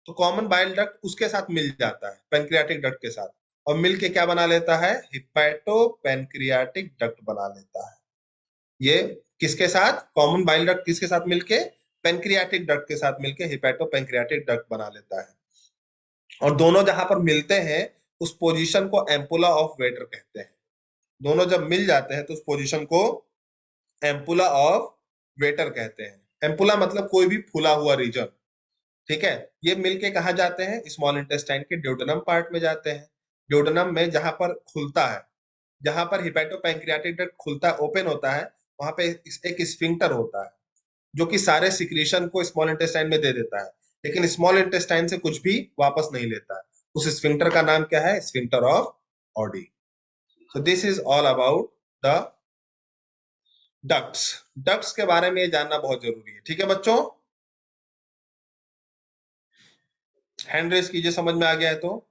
तो कॉमन बाइल डक्ट उसके साथ मिल जाता है, पेंक्रियाटिक डक्ट के साथ, और मिलके क्या बना लेता है? हिपैटो पेंक्रियाटिक डक्ट बना लेता है। ये किसके साथ? कॉमन बाइल डक्ट किसके साथ मिलके? पेंक्रियाटिक डक्ट के साथ मिलके हिपैटो पेंक्रियाटिक डक्ट बना लेता है। और दोनों जहां पर मिलते हैं उस पोजीशन को एम्पुला ऑफ वेटर कहते हैं। दोनों जब मिल जाते हैं तो उस पोजीशन को एम्पुला ऑफ वेटर कहते हैं। एम्पुला मतलब कोई भी फूला हुआ रीजन, ठीक है? ये मिलके कहा जाते हैं? स्मॉल इंटेस्टाइन के ड्यूडेनम पार्ट में जाते हैं। ड्यूडेनम में जहां पर खुलता है, जहां पर हिपैटोपैंक्रियाटिक डक्ट खुलता है, ओपन होता है, वहां पे एक स्फिंक्टर होता है जो कि सारे सिक्रीशन को स्मॉल इंटेस्टाइन में दे देता है, लेकिन स्मॉल इंटेस्टाइन से कुछ भी वापस नहीं लेता है। उस स्फिंक्टर का नाम क्या है? Sphincter of Audi. So this is all about the ducts. Ducts के बारे में ये जानना बहुत जरूरी है, ठीक है बच्चों? हैंड रेस कीजिए, समझ में आ गया है तो।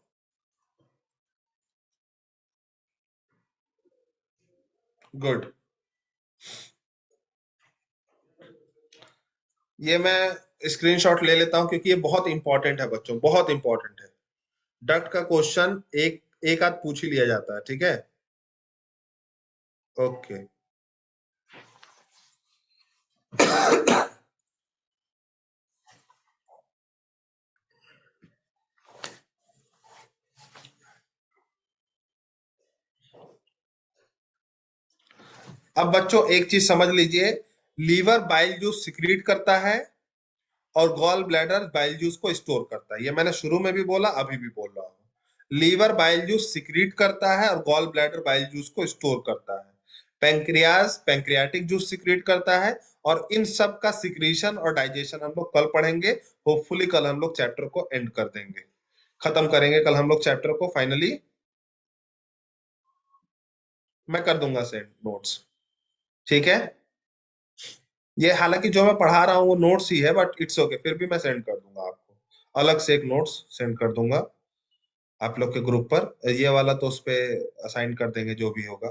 गुड। ये मैं स्क्रीनशॉट ले लेता हूं क्योंकि ये बहुत इंपॉर्टेंट है बच्चों, बहुत इंपॉर्टेंट है। डक्ट का क्वेश्चन एक एक आध पूछ ही लिया जाता है, ठीक है? ओके। अब बच्चों एक चीज समझ लीजिए, लीवर बाइल जूस सिक्रीट करता है और गॉल ब्लैडर बाइल जूस को स्टोर करता है। ये मैंने शुरू में भी बोला, अभी भी बोल रहा हूँ। लीवर बाइल जूस सिक्रीट करता है और गॉल ब्लैडर बाइल जूस को स्टोर करता है। पेंक्रियाज पेंक्रियाटिक जूस सिक्रीट करता है, और इन सब का सिक्रीशन और डाइजेशन हम लोग कल पढ़ेंगे। होपफुली कल हम लोग चैप्टर को एंड कर देंगे, खत्म करेंगे कल हम लोग चैप्टर को फाइनली। मैं कर दूंगा सेंड नोट्स, ठीक है? ये हालांकि जो मैं पढ़ा रहा हूँ वो नोट्स ही है, बट इट्स ओके, फिर भी मैं सेंड कर दूंगा आपको, अलग से एक नोट्स सेंड कर दूंगा आप लोग के ग्रुप पर। ये वाला तो उस पे असाइन कर देंगे जो भी होगा।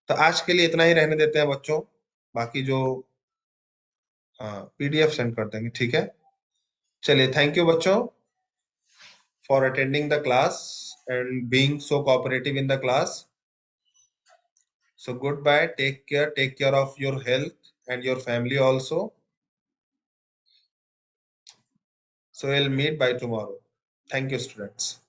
तो आज के लिए इतना ही रहने देते हैं बच्चों, बाकी जो, हाँ, पीडीएफ सेंड कर देंगे, ठीक है? चलिए, थैंक यू बच्चों for attending the class and being so cooperative in the class. So goodbye, take care of your health and your family also. So we'll meet by tomorrow. Thank you, students.